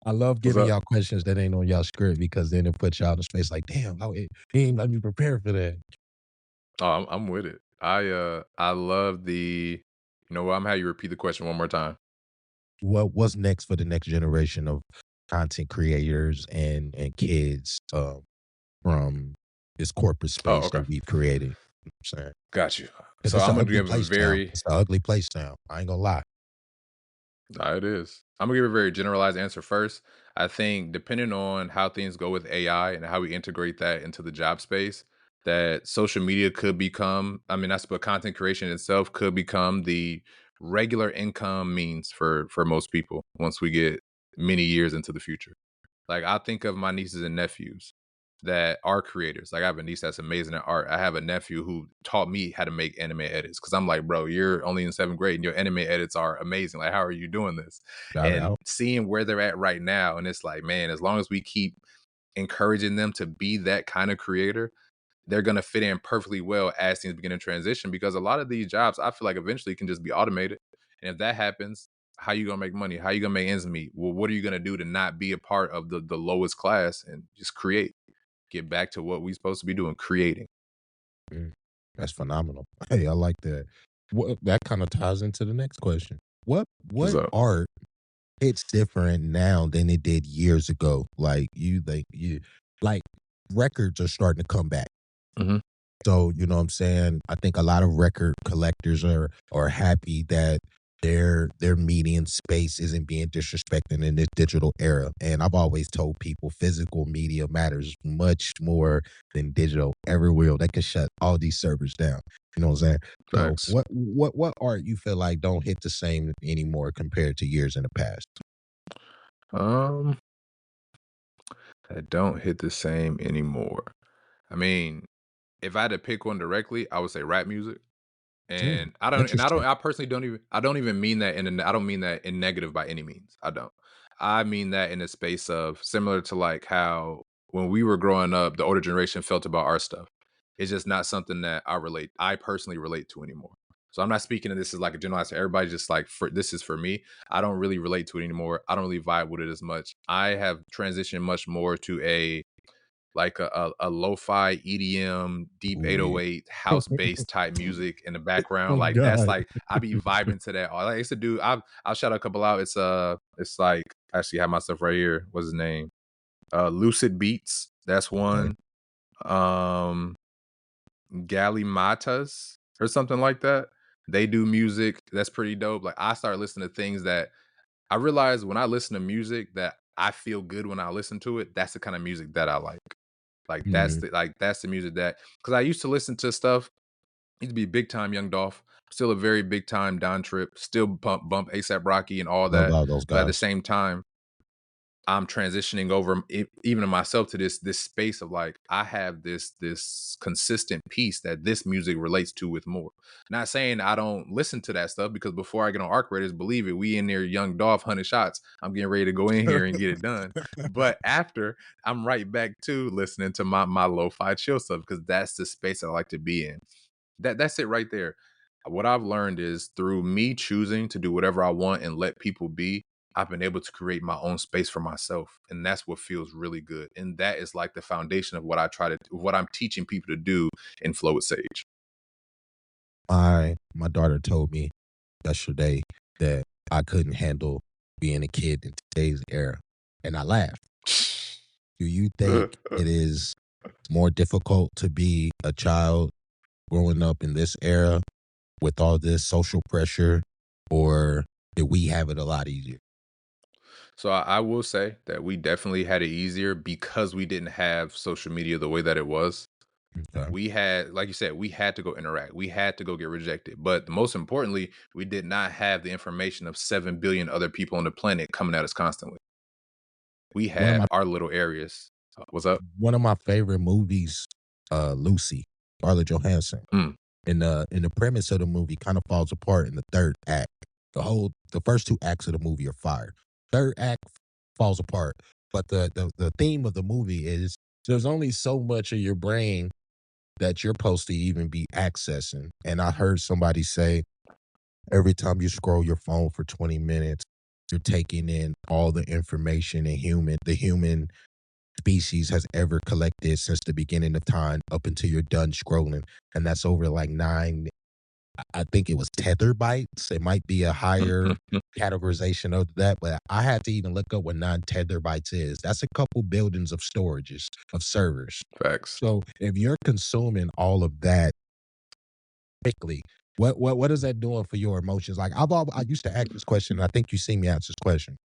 I love what's giving up? y'all questions that ain't on y'all script because then it puts y'all in a space like, damn, he ain't let me prepare for that. Oh, I'm with it. I love the, you know what, I'm gonna have you repeat the question one more time. What's next for the next generation of content creators and kids from this corporate Oh, space okay. that we've created? You know what I'm saying? Got you. 'Cause So it's I'm an gonna ugly give a place now. very It's an ugly place now. I ain't gonna lie. it is. I'm gonna give a very generalized answer first. I think depending on how things go with AI and how we integrate that into the job space, that social media could become, I mean, that's what content creation itself could become the regular income means for most people once we get many years into the future. Like, I think of my nieces and nephews that are creators. Like, I have a niece that's amazing at art. I have a nephew who taught me how to make anime edits because I'm like, bro, you're only in seventh grade and your anime edits are amazing. Like, how are you doing this? Shout And out. seeing where they're at right now, and it's like, man, as long as we keep encouraging them to be that kind of creator, they're going to fit in perfectly well as things begin to transition, because a lot of these jobs I feel like eventually can just be automated. And if that happens, how you gonna make money? How you gonna make ends meet? Well, what are you gonna do to not be a part of the lowest class and just create? Get back to what we supposed to be doing, creating. Mm, that's phenomenal. Hey, I like that. What that kind of ties into the next question. What's What up? art hits different now than it did years ago? Like records are starting to come back. Hmm. So, you know what I'm saying? I think a lot of record collectors are happy that their median space isn't being disrespected in this digital era. And I've always told people physical media matters much more than digital. Ever will. They can shut all these servers down. You know what I'm saying? So Facts. what art you feel like don't hit the same anymore compared to years in the past? Um, that don't hit the same anymore. I mean, if I had to pick one directly, I would say rap music. Mm, And interesting. I personally don't even mean that I don't mean that in negative by any means. I don't. I mean that in a space of similar to like how when we were growing up, the older generation felt about our stuff. It's just not something that I personally relate to anymore. So I'm not speaking of this as like a generalized to everybody, just like for this is for me. I don't really relate to it anymore. I don't really vibe with it as much. I have transitioned much more to a like a lo-fi EDM, deep Oh yeah. 808 house bass type music in the background. Oh Like that's God. like I be vibing to that. Like I used to do. I'll shout out a couple out. It's like I actually have my stuff right here. What's his name? Lucid Beats. That's Okay. one. Um, Matas or something like that. They do music that's pretty dope. Like I started listening to things that I realize when I listen to music that I feel good when I listen to it. That's the kind of music that I like. Mhm. That's the music that, because I used to listen to stuff, used to be big time Young Dolph, still a very big time Don Trip, still bump ASAP Rocky and all Love that. all those But at the guys. same time, I'm transitioning over even in myself to this space of like I have this consistent piece that this music relates to with more. Not saying I don't listen to that stuff, because before I get on Arc Raiders, believe it, we in there Young Dolph 100 shots. I'm getting ready to go in here and get it done. But after, I'm right back to listening to my lo-fi chill stuff because that's the space I like to be in. That's it right there. What I've learned is through me choosing to do whatever I want and let people be, I've been able to create my own space for myself. And that's what feels really good. And that is like the foundation of what I'm teaching people to do in Flow with Sage. My daughter told me yesterday that I couldn't handle being a kid in today's era, and I laughed. Do you think it is more difficult to be a child growing up in this era with all this social pressure, or did we have it a lot easier? So I will say that we definitely had it easier because we didn't have social media the way that it was. Okay. We had, like you said, we had to go interact. We had to go get rejected. But most importantly, we did not have the information of 7 billion other people on the planet coming at us constantly. We One of had my our little areas. What's up? one of my favorite movies, Lucy, Scarlett Johansson. Mm, And the premise of the movie kind of falls apart in the third act. The first two acts of the movie are fire. Third act falls apart. But the theme of the movie is there's only so much of your brain that you're supposed to even be accessing. And I heard somebody say every time you scroll your phone for 20 minutes, you're taking in all the information the human species has ever collected since the beginning of time up until you're done scrolling. And that's over like I think it was terabytes. It might be a higher categorization of that, but I had to even look up what 9 terabytes is. That's a couple buildings of storages of servers. facts. So if you're consuming all of that quickly, what is that doing for your emotions? Like I used to ask this question, and I think you see me ask this question.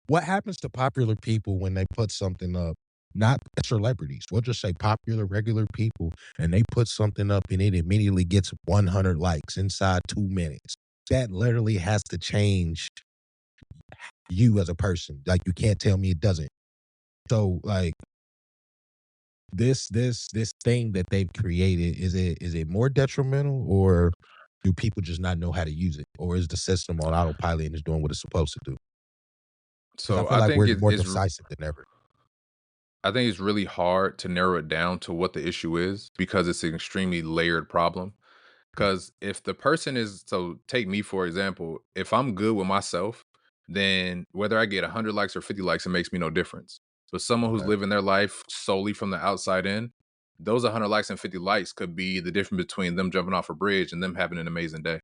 What happens to popular people when they put something up? not celebrities. We'll just say popular, regular people, and they put something up and it immediately gets 100 likes inside 2 minutes. That literally has to change you as a person. Like you can't tell me it doesn't. So like this thing that they've created, is it more detrimental, or do people just not know how to use it, or is the system on autopilot and is doing what it's supposed to do? Because I So feel like we're more decisive than ever. I think it's really hard to narrow it down to what the issue is because it's an extremely layered problem. Mm, Because if the person is, so take me for example, if I'm good with myself, then whether I get 100 likes or 50 likes, it makes me no difference. But someone who's okay. living their life solely from the outside in, those 100 likes and 50 likes could be the difference between them jumping off a bridge and them having an amazing day.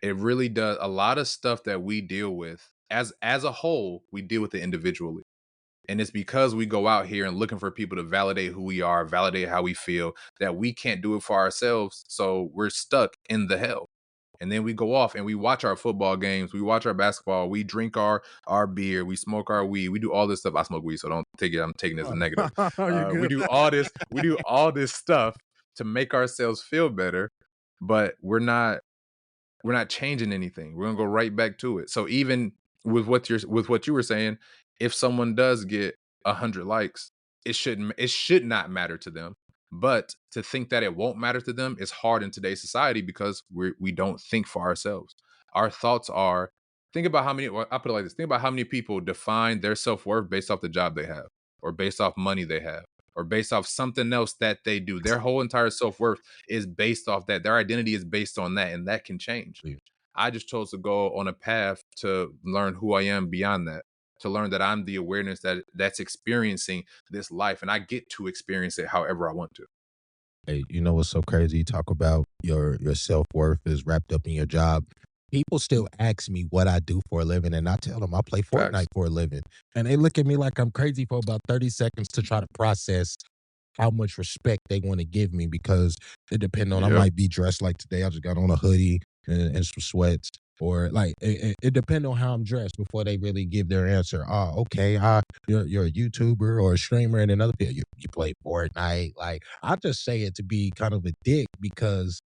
It really does. A lot of stuff that we deal with as a whole, we deal with it individually. And it's because we go out here and looking for people to validate who we are, validate how we feel, that we can't do it for ourselves. So we're stuck in the hell. And then we go off and we watch our football games, we watch our basketball, we drink our beer, we smoke our weed, we do all this stuff. I smoke weed, so don't take it. I'm taking it as a Oh, negative. you're We good. do all this, we do all this stuff to make ourselves feel better, but we're not changing anything. We're gonna go right back to it. So even with what you were saying, if someone does get 100 likes, it should not matter to them. But to think that it won't matter to them is hard in today's society because we don't think for ourselves. Our thoughts are, think about how many, well, I put it like this, think about how many people define their self-worth based off the job they have, or based off money they have, or based off something else that they do. Their whole entire self-worth is based off that. Their identity is based on that, and that can change. I just chose to go on a path to learn who I am beyond that, to learn that I'm the awareness that's experiencing this life, and I get to experience it however I want to. Hey, you know what's so crazy? You talk about your self-worth is wrapped up in your job. People still ask me what I do for a living, and I tell them I play Fortnite Facts. for a living. And they look at me like I'm crazy for about 30 seconds to try to process how much respect they want to give me, because it depends on, I Yep. might be dressed like today. I just got on a hoodie and some sweats, or like it depends on how I'm dressed before they really give their answer. Oh, okay, you're a YouTuber or a streamer, and another people you play Fortnite. Like I just say it to be kind of a dick, because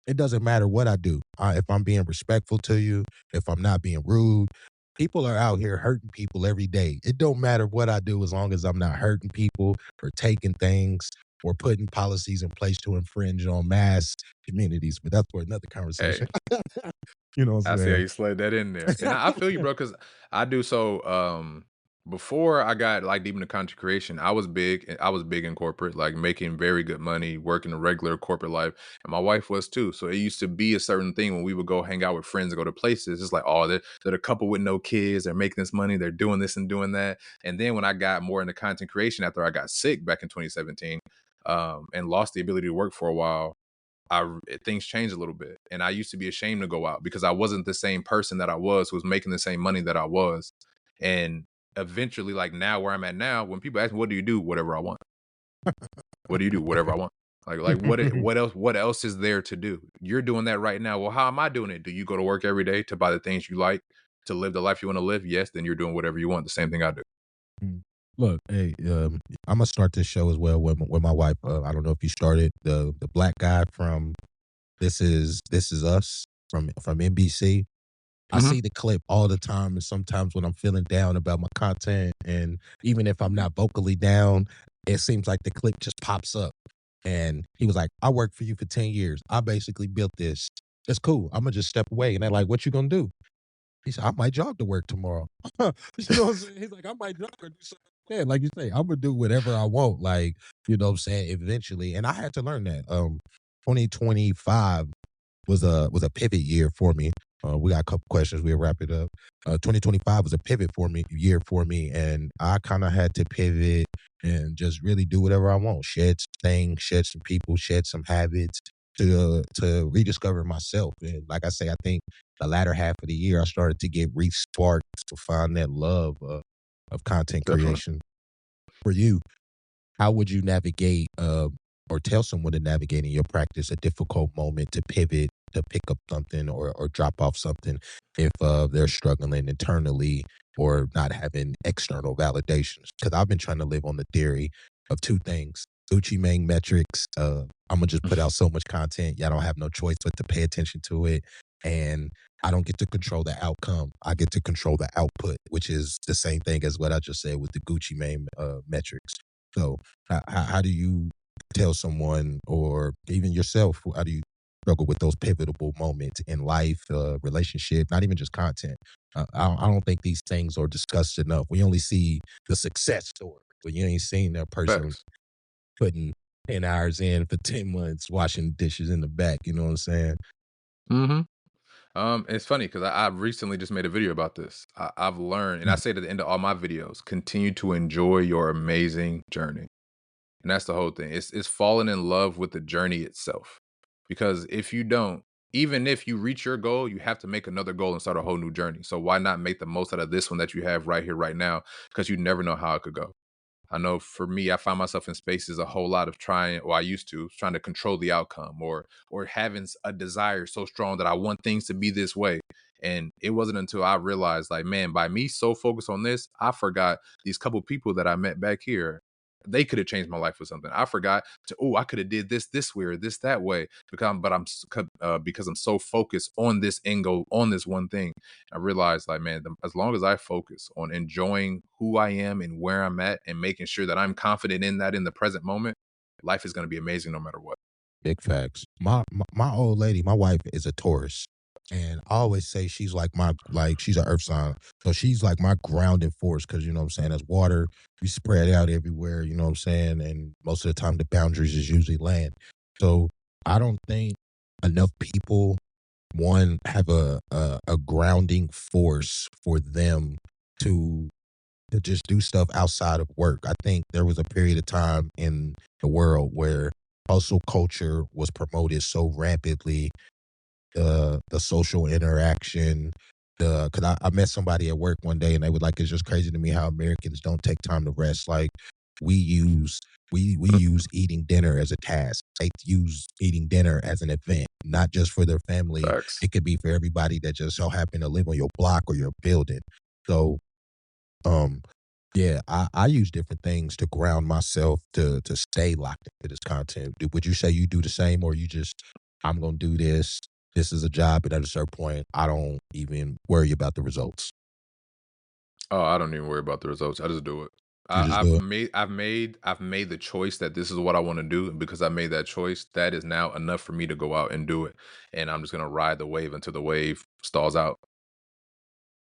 it doesn't matter what I do. If I'm being respectful to you, if I'm not being rude, people are out here hurting people every day. It don't matter what I do as long as I'm not hurting people or taking things or putting policies in place to infringe on mass communities. But that's for another conversation. Hey, You know what I I'm see how saying? you slid that in there. And I feel you, bro, because I do so before I got like deep into content creation, I was big in corporate, like making very good money, working a regular corporate life. And my wife was too. So it used to be a certain thing when we would go hang out with friends and go to places. It's like, oh, they're a couple with no kids, they're making this money, they're doing this and doing that. And then when I got more into content creation after I got sick back in 2017, and lost the ability to work for a while, things changed a little bit, and I used to be ashamed to go out because I wasn't the same person that I was who was making the same money that I was. And eventually, like now where I'm at now, when people ask me, what do you do? Whatever I want. What do you do? Whatever I want. Like what else is there to do? You're doing that right now. Well, how am I doing it? Do you go to work every day to buy the things you like, to live the life you want to live? Yes, then you're doing whatever you want. The same thing I do. Mm. Look, hey, I'm gonna start this show as well with my wife. I don't know if you started the black guy from This Is Us from NBC. I Hmm. see the clip all the time, and sometimes when I'm feeling down about my content, and even if I'm not vocally down, it seems like the clip just pops up. And he was like, "I worked for you for 10 years. I basically built this. It's cool. I'm gonna just step away." And they're like, "What you gonna do?" He said, "I might jog to work tomorrow." You know what I'm saying? He's like, "I might jog or do something." Yeah, like you say, I'm gonna do whatever I want. Like, you know what I'm saying? Eventually. And I had to learn that. 2025 was a pivot year for me. We got a couple questions. We'll wrap it up. 2025 was a pivot for me year for me, and I kind of had to pivot and just really do whatever I want. Shed some things, shed some people, shed some habits to rediscover myself. And like I say, I think the latter half of the year I started to get re-sparked to find that love of content Definitely. creation. For you, how would you navigate or tell someone to navigate in your practice a difficult moment to pivot to pick up something or drop off something if they're struggling internally or not having external validations. Because I've been trying to live on the theory of two things. Gucci Mane metrics. I'm gonna just put out so much content. Y'all don't have no choice but to pay attention to it. And I don't get to control the outcome. I get to control the output, which is the same thing as what I just said with the Gucci Mane metrics. So, how do you tell someone or even yourself, how do you struggle with those pivotal moments in life, relationship, not even just content? I don't think these things are discussed enough. We only see the success story, but you ain't seen that person Facts. putting 10 hours in for 10 months, washing dishes in the back. You know what I'm saying? Mhm. It's funny because I recently just made a video about this. I've learned, and I Mm. say it at the end of all my videos, continue to enjoy your amazing journey. And that's the whole thing. It's falling in love with the journey itself. Because if you don't, even if you reach your goal, you have to make another goal and start a whole new journey. So why not make the most out of this one that you have right here, right now? Because you never know how it could go. I know for me, I find myself in spaces a whole lot of trying, or I used to, trying to control the outcome or having a desire so strong that I want things to be this way. And it wasn't until I realized, like, man, by me so focused on this, I forgot these couple people that I met back here. They could have changed my life with something. I forgot to, oh, I could have did this way or this that way because I'm so focused on this end goal, on this one thing. I realized, like, man, as long as I focus on enjoying who I am and where I'm at and making sure that I'm confident in that in the present moment, life is going to be amazing no matter what. Big facts. My old lady, my wife is a Taurus, and I always say she's like she's an Earth sign, so she's like my grounding force because you know what I'm saying. As water, we spread out everywhere. You know what I'm saying, and most of the time the boundaries is usually land. So I don't think enough people one have a grounding force for them to just do stuff outside of work. I think there was a period of time in the world where hustle culture was promoted so rapidly, the social interaction, the because I met somebody at work one day and they were like, it's just crazy to me how Americans don't take time to rest. Like we use we use eating dinner as a task. They use eating dinner as an event, not just for their family. Facts. It could be for everybody that just so happen to live on your block or your building. So um, yeah, I use different things to ground myself to stay locked into this content. Would you say you do the same, or you just I'm gonna do this? This is a job, and at a certain point, I don't even worry about the results. Oh, I don't even worry about the results. I just do it. You just do it. I've made the choice that this is what I want to do, and because I made that choice, that is now enough for me to go out and do it. And I'm just gonna ride the wave until the wave stalls out.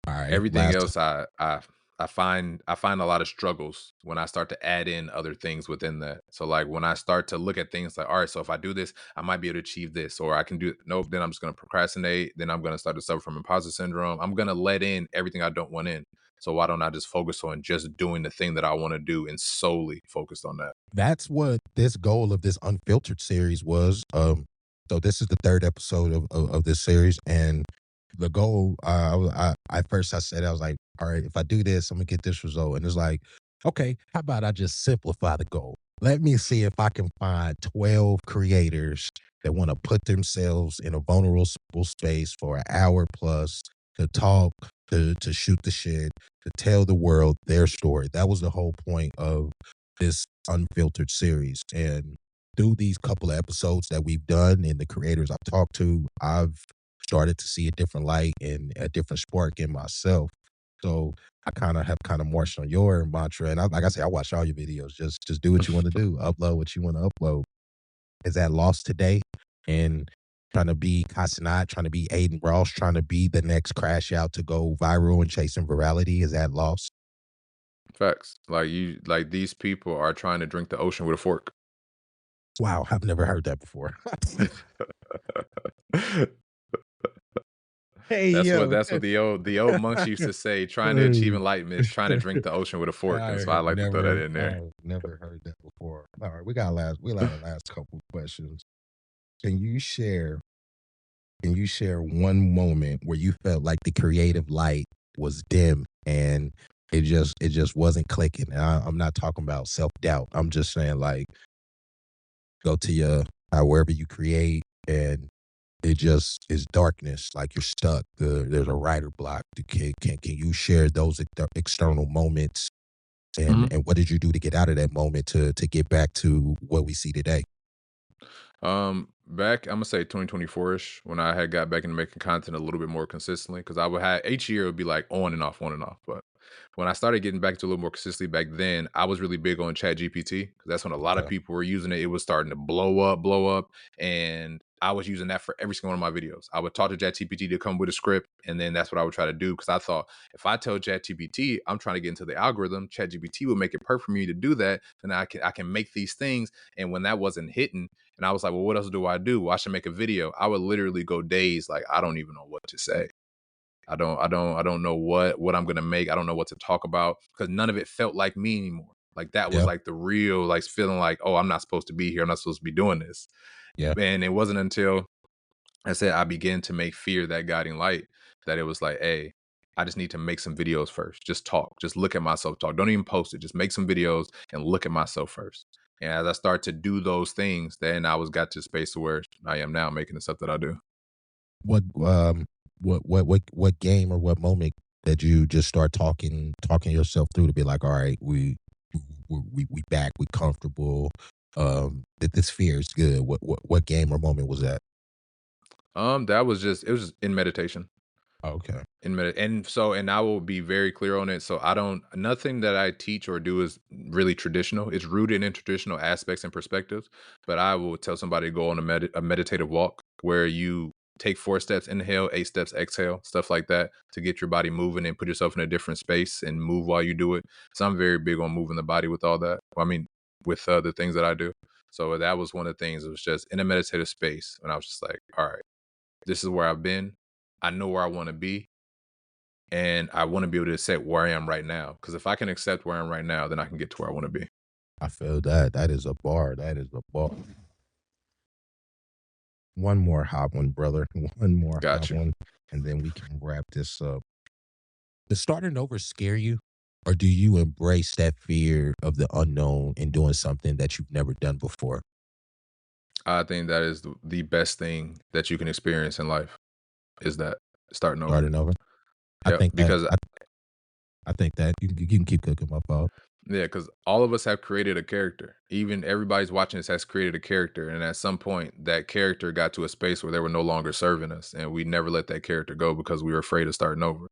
All right, Everything last. else, I find a lot of struggles when I start to add in other things within that. So like when I start to look at things like, all right, so if I do this, I might be able to achieve this, or I can do nope. Then I'm just gonna procrastinate. Then I'm gonna start to suffer from imposter syndrome. I'm gonna let in everything I don't want in. So why don't I just focus on just doing the thing that I want to do and solely focused on that? That's what this goal of this Unfiltered series was. So this is the third episode of this series, and the goal, at first I said, I was like, all right, if I do this, I'm gonna get this result. And it's like, okay, how about I just simplify the goal? Let me see if I can find 12 creators that want to put themselves in a vulnerable space for an hour plus to talk, to shoot the shit, to tell the world their story. That was the whole point of this Unfiltered series. And through these couple of episodes that we've done and the creators I've talked to, I've started to see a different light and a different spark in myself. So I kind of marched on your mantra. And like I say, I watch all your videos. Just do what you want to do. Upload what you want to upload. Is that lost today? And trying to be Casanat, trying to be Aiden Ross, trying to be the next crash out to go viral and chasing virality. Is that lost? Facts. Like these people are trying to drink the ocean with a fork. Wow, I've never heard that before. Hey yo. That's what the old monks used to say. Trying to achieve Hey. enlightenment is trying to drink the ocean with a fork, and so I I like to throw that never, in there. I've never heard that before. All right, we got a last couple questions. Can you share, can you share one moment where you felt like the creative light was dim and it just wasn't clicking? And I'm not talking about self-doubt. I'm just saying like go to your wherever you create and it just is darkness, like you're stuck. There's a writer block. Can you share those external moments, Mhm. and what did you do to get out of that moment to get back to what we see today? Back I'm gonna say 2024ish when I had got back into making content a little bit more consistently because I would have each year it would be like on and off. But when I started getting back to a little more consistently back then, I was really big on Chat GPT because that's when a lot of Okay. people were using it. It was starting to blow up, and I was using that for every single one of my videos. I would talk to Chat GPT to come with a script, and then that's what I would try to do because I thought if I tell Chat GPT I'm trying to get into the algorithm, Chat GPT will make it perfect for me to do that. Then I can make these things. And when that wasn't hitting, and I was like, well, what else do I do? Well, I should make a video. I would literally go days like I don't even know what to say. I don't know what I'm gonna make. I don't know what to talk about because none of it felt like me anymore. Like that was Yeah. like the real like feeling like, oh, I'm not supposed to be here. I'm not supposed to be doing this. Yeah. And it wasn't until I said I began to make fear that guiding light that it was like, hey, I just need to make some videos first. Just talk. Just look at myself talk. Don't even post it. Just make some videos and look at myself first. And as I start to do those things, then I was got to a space to where I am now making the stuff that I do. What what game or what moment that you just start talking yourself through to be like, all right, we back, we comfortable. That this fear is good. What game or moment was that? That was just it was just in meditation. Okay. And I will be very clear on it. So I don't nothing that I teach or do is really traditional. It's rooted in traditional aspects and perspectives. But I will tell somebody to go on a meditative walk where you take 4 steps inhale, 8 steps exhale, stuff like that to get your body moving and put yourself in a different space and move while you do it. So I'm very big on moving the body with all that. Well, I mean, with the things that I do. So that was one of the things. It was just in a meditative space, and I was just like, all right, this is where I've been. I know where I want to be, and I want to be able to accept where I am right now. Because if I can accept where I am right now, then I can get to where I want to be. I feel that. That is a bar. That is a bar. One more hot one, brother. One more hot Got you. one, and then we can wrap this up. Does starting over scare you? Or do you embrace that fear of the unknown and doing something that you've never done before? I think that is the best thing that you can experience in life is that starting over. Starting over? I Yep. think that Because I think that you can keep cooking my fault. yeah, because all of us have created a character. Even everybody's watching this has created a character, and at some point, that character got to a space where they were no longer serving us, and we never let that character go because we were afraid of starting over.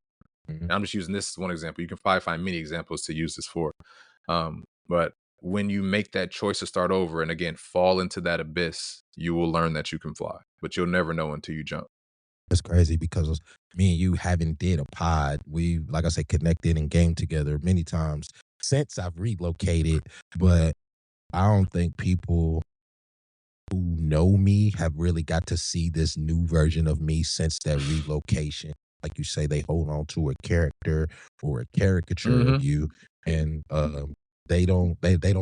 Mhm. And I'm just using this as one example. You can probably find many examples to use this for. But when you make that choice to start over and again fall into that abyss, you will learn that you can fly, but you'll never know until you jump. It's crazy because me and you haven't did a pod. We, like I said, connected and game together many times since I've relocated, but I don't think people who know me have really got to see this new version of me since that relocation. Like you say, they hold on to a character or a caricature of Hmm. you, and they don't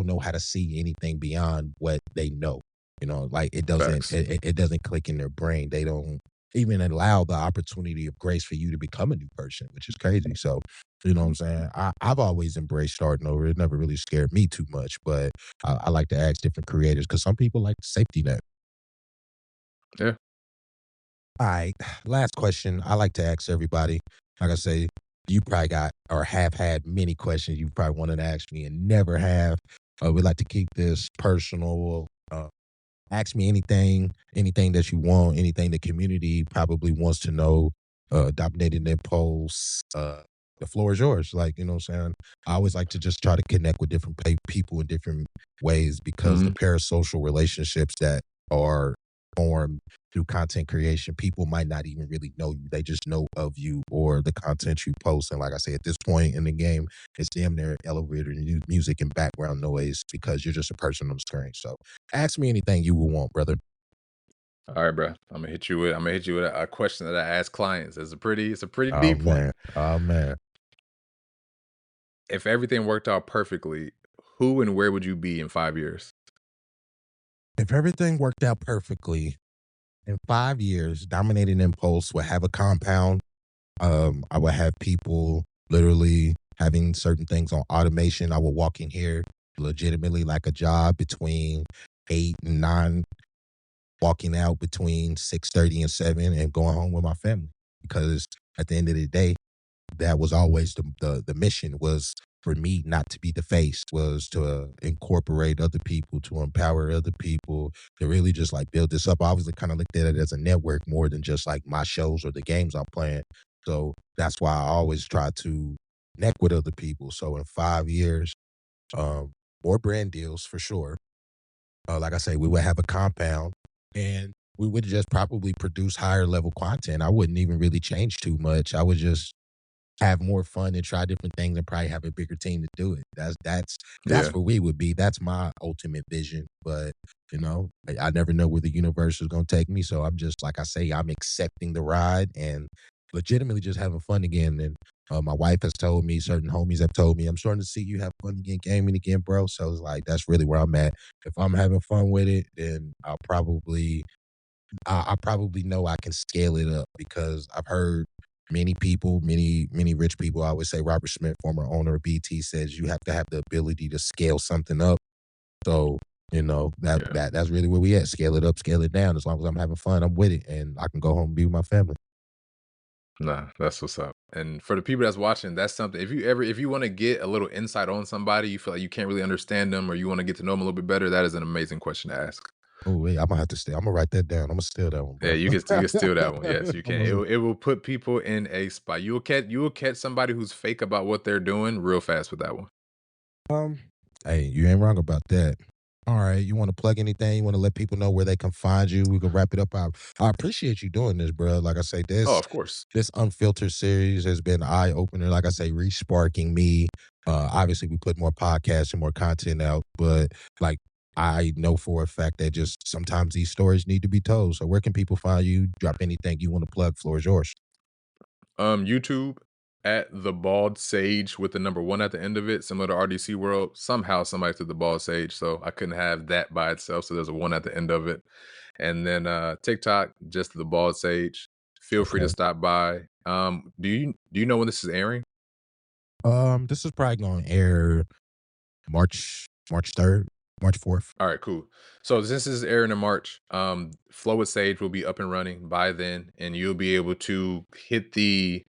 know how to see anything beyond what they know. You know, like Facts. it doesn't click in their brain. They don't even allow the opportunity of grace for you to become a new person, which is crazy. So, you know what I'm saying? I've always embraced starting over. It never really scared me too much, but I like to ask different creators because some people like the safety net. Yeah. All right, last question. I like to ask everybody. Like I say, you probably got or have had many questions you probably wanted to ask me and never have. We like to keep this personal. Ask me anything that you want, anything the community probably wants to know. Dominating their polls. The floor is yours. Like, you know what I'm saying? I always like to just try to connect with different people in different ways because the Hmm. parasocial relationships that are formed through content creation, people might not even really know you. They just know of you or the content you post. And like I say, at this point in the game, it's damn near elevator music and background noise because you're just a person on the screen. So ask me anything you will want, brother. All right, bro. I'm gonna hit you with a question that I ask clients. It's a pretty Oh deep one. man. Oh man. If everything worked out perfectly, who and where would you be in 5 years? If everything worked out perfectly in 5 years, Dominating Impulse will have a compound. I will have people literally having certain things on automation. I will walk in here legitimately like a job between 8 and 9 walking out between 6:30 and 7 and going home with my family. Because at the end of the day, that was always the mission was for me not to be the face, was to incorporate other people, to empower other people, to really just like build this up. I obviously kind of looked at it as a network more than just like my shows or the games I'm playing. So that's why I always try to connect with other people. So in 5 years, um, more brand deals for sure. Like I say, we would have a compound and we would just probably produce higher level content. I wouldn't even really change too much. I would just have more fun and try different things and probably have a bigger team to do it. That's Yeah. where we would be. That's my ultimate vision. But I never know where the universe is going to take me. So I'm just like I say, I'm accepting the ride and legitimately just having fun again. And my wife has told me, certain homies have told me, I'm starting to see you have fun again, gaming again, bro. So it's like that's really where I'm at. If I'm having fun with it, then I probably know I can scale it up because I've heard many people, many rich people. I would say Robert Smith, former owner of BT, says you have to have the ability to scale something up. So Yeah. that's really where we at. Scale it up, scale it down. As long as I'm having fun, I'm with it, and I can go home and be with my family. Nah, that's what's up. And for the people that's watching, that's something. If you want to get a little insight on somebody, you feel like you can't really understand them, or you want to get to know them a little bit better, that is an amazing question to ask. Oh wait, I'm gonna have to stay. I'm gonna write that down. I'm gonna steal that one, Yeah, bro. you can steal that one. Yes, you can. I'm It will put people in a spot. You will catch somebody who's fake about what they're doing real fast with that one. Um, hey, you ain't wrong about that. All right, you want to plug anything? You want to let people know where they can find you? We can wrap it up. I appreciate you doing this, bro. Like I say, Oh, this of course. this unfiltered series has been eye opener. Like I say, re-sparking me. Obviously, we put more podcasts and more content out, but like I know for a fact that just sometimes these stories need to be told. So, where can people find you? Drop anything you want to plug. Floor is yours. YouTube at the Bald Sage with the number one at the end of it, similar to RDC World. Somehow somebody took the Bald Sage, so I couldn't have that by itself. So there's a one at the end of it. And then TikTok, just the Bald Sage. Feel free to Okay. stop by. Do you know when this is airing? This is probably going to air March 3rd, March 4th. All right, cool. So since this is airing in March, Flow with Sage will be up and running by then, and you'll be able to hit the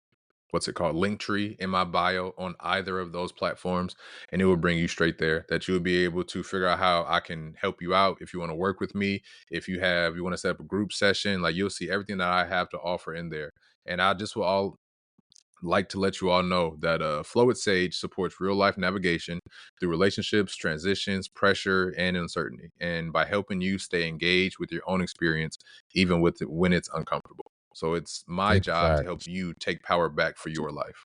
what's it called, link tree in my bio on either of those platforms, and it will bring you straight there. That you'll be able to figure out how I can help you out if you want to work with me, if you want to set up a group session. Like, you'll see everything that I have to offer in there, and I just will all like to let you all know that Flow with Sage supports real life navigation through relationships, transitions, pressure, and uncertainty, and by helping you stay engaged with your own experience, even with it when it's uncomfortable. So it's my Big job to help facts. you take power back for your life.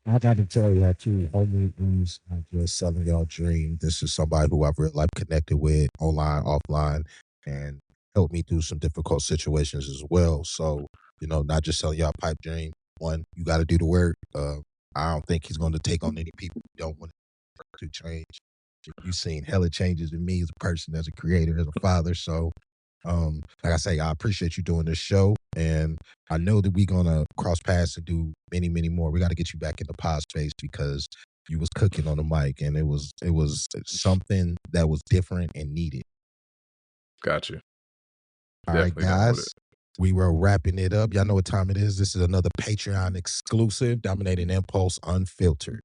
I got to tell you that too. Homie is not just selling y'all dream. This is somebody who I've real life connected with online, offline, and helped me through some difficult situations as well. So, not just selling y'all pipe dream. One, you got to do the work. I don't think he's going to take on any people who don't want to change. You've seen hella changes in me as a person, as a creator, as a father. So, like I say, I appreciate you doing this show, and I know that we're gonna cross paths and do many, many more. We got to get you back in the pod space because you was cooking on the mic, and it was something that was different and needed. Got you. All right, Definitely down with guys, it. we were wrapping it up. Y'all know what time it is. This is another Patreon exclusive, Dominating Impulse Unfiltered.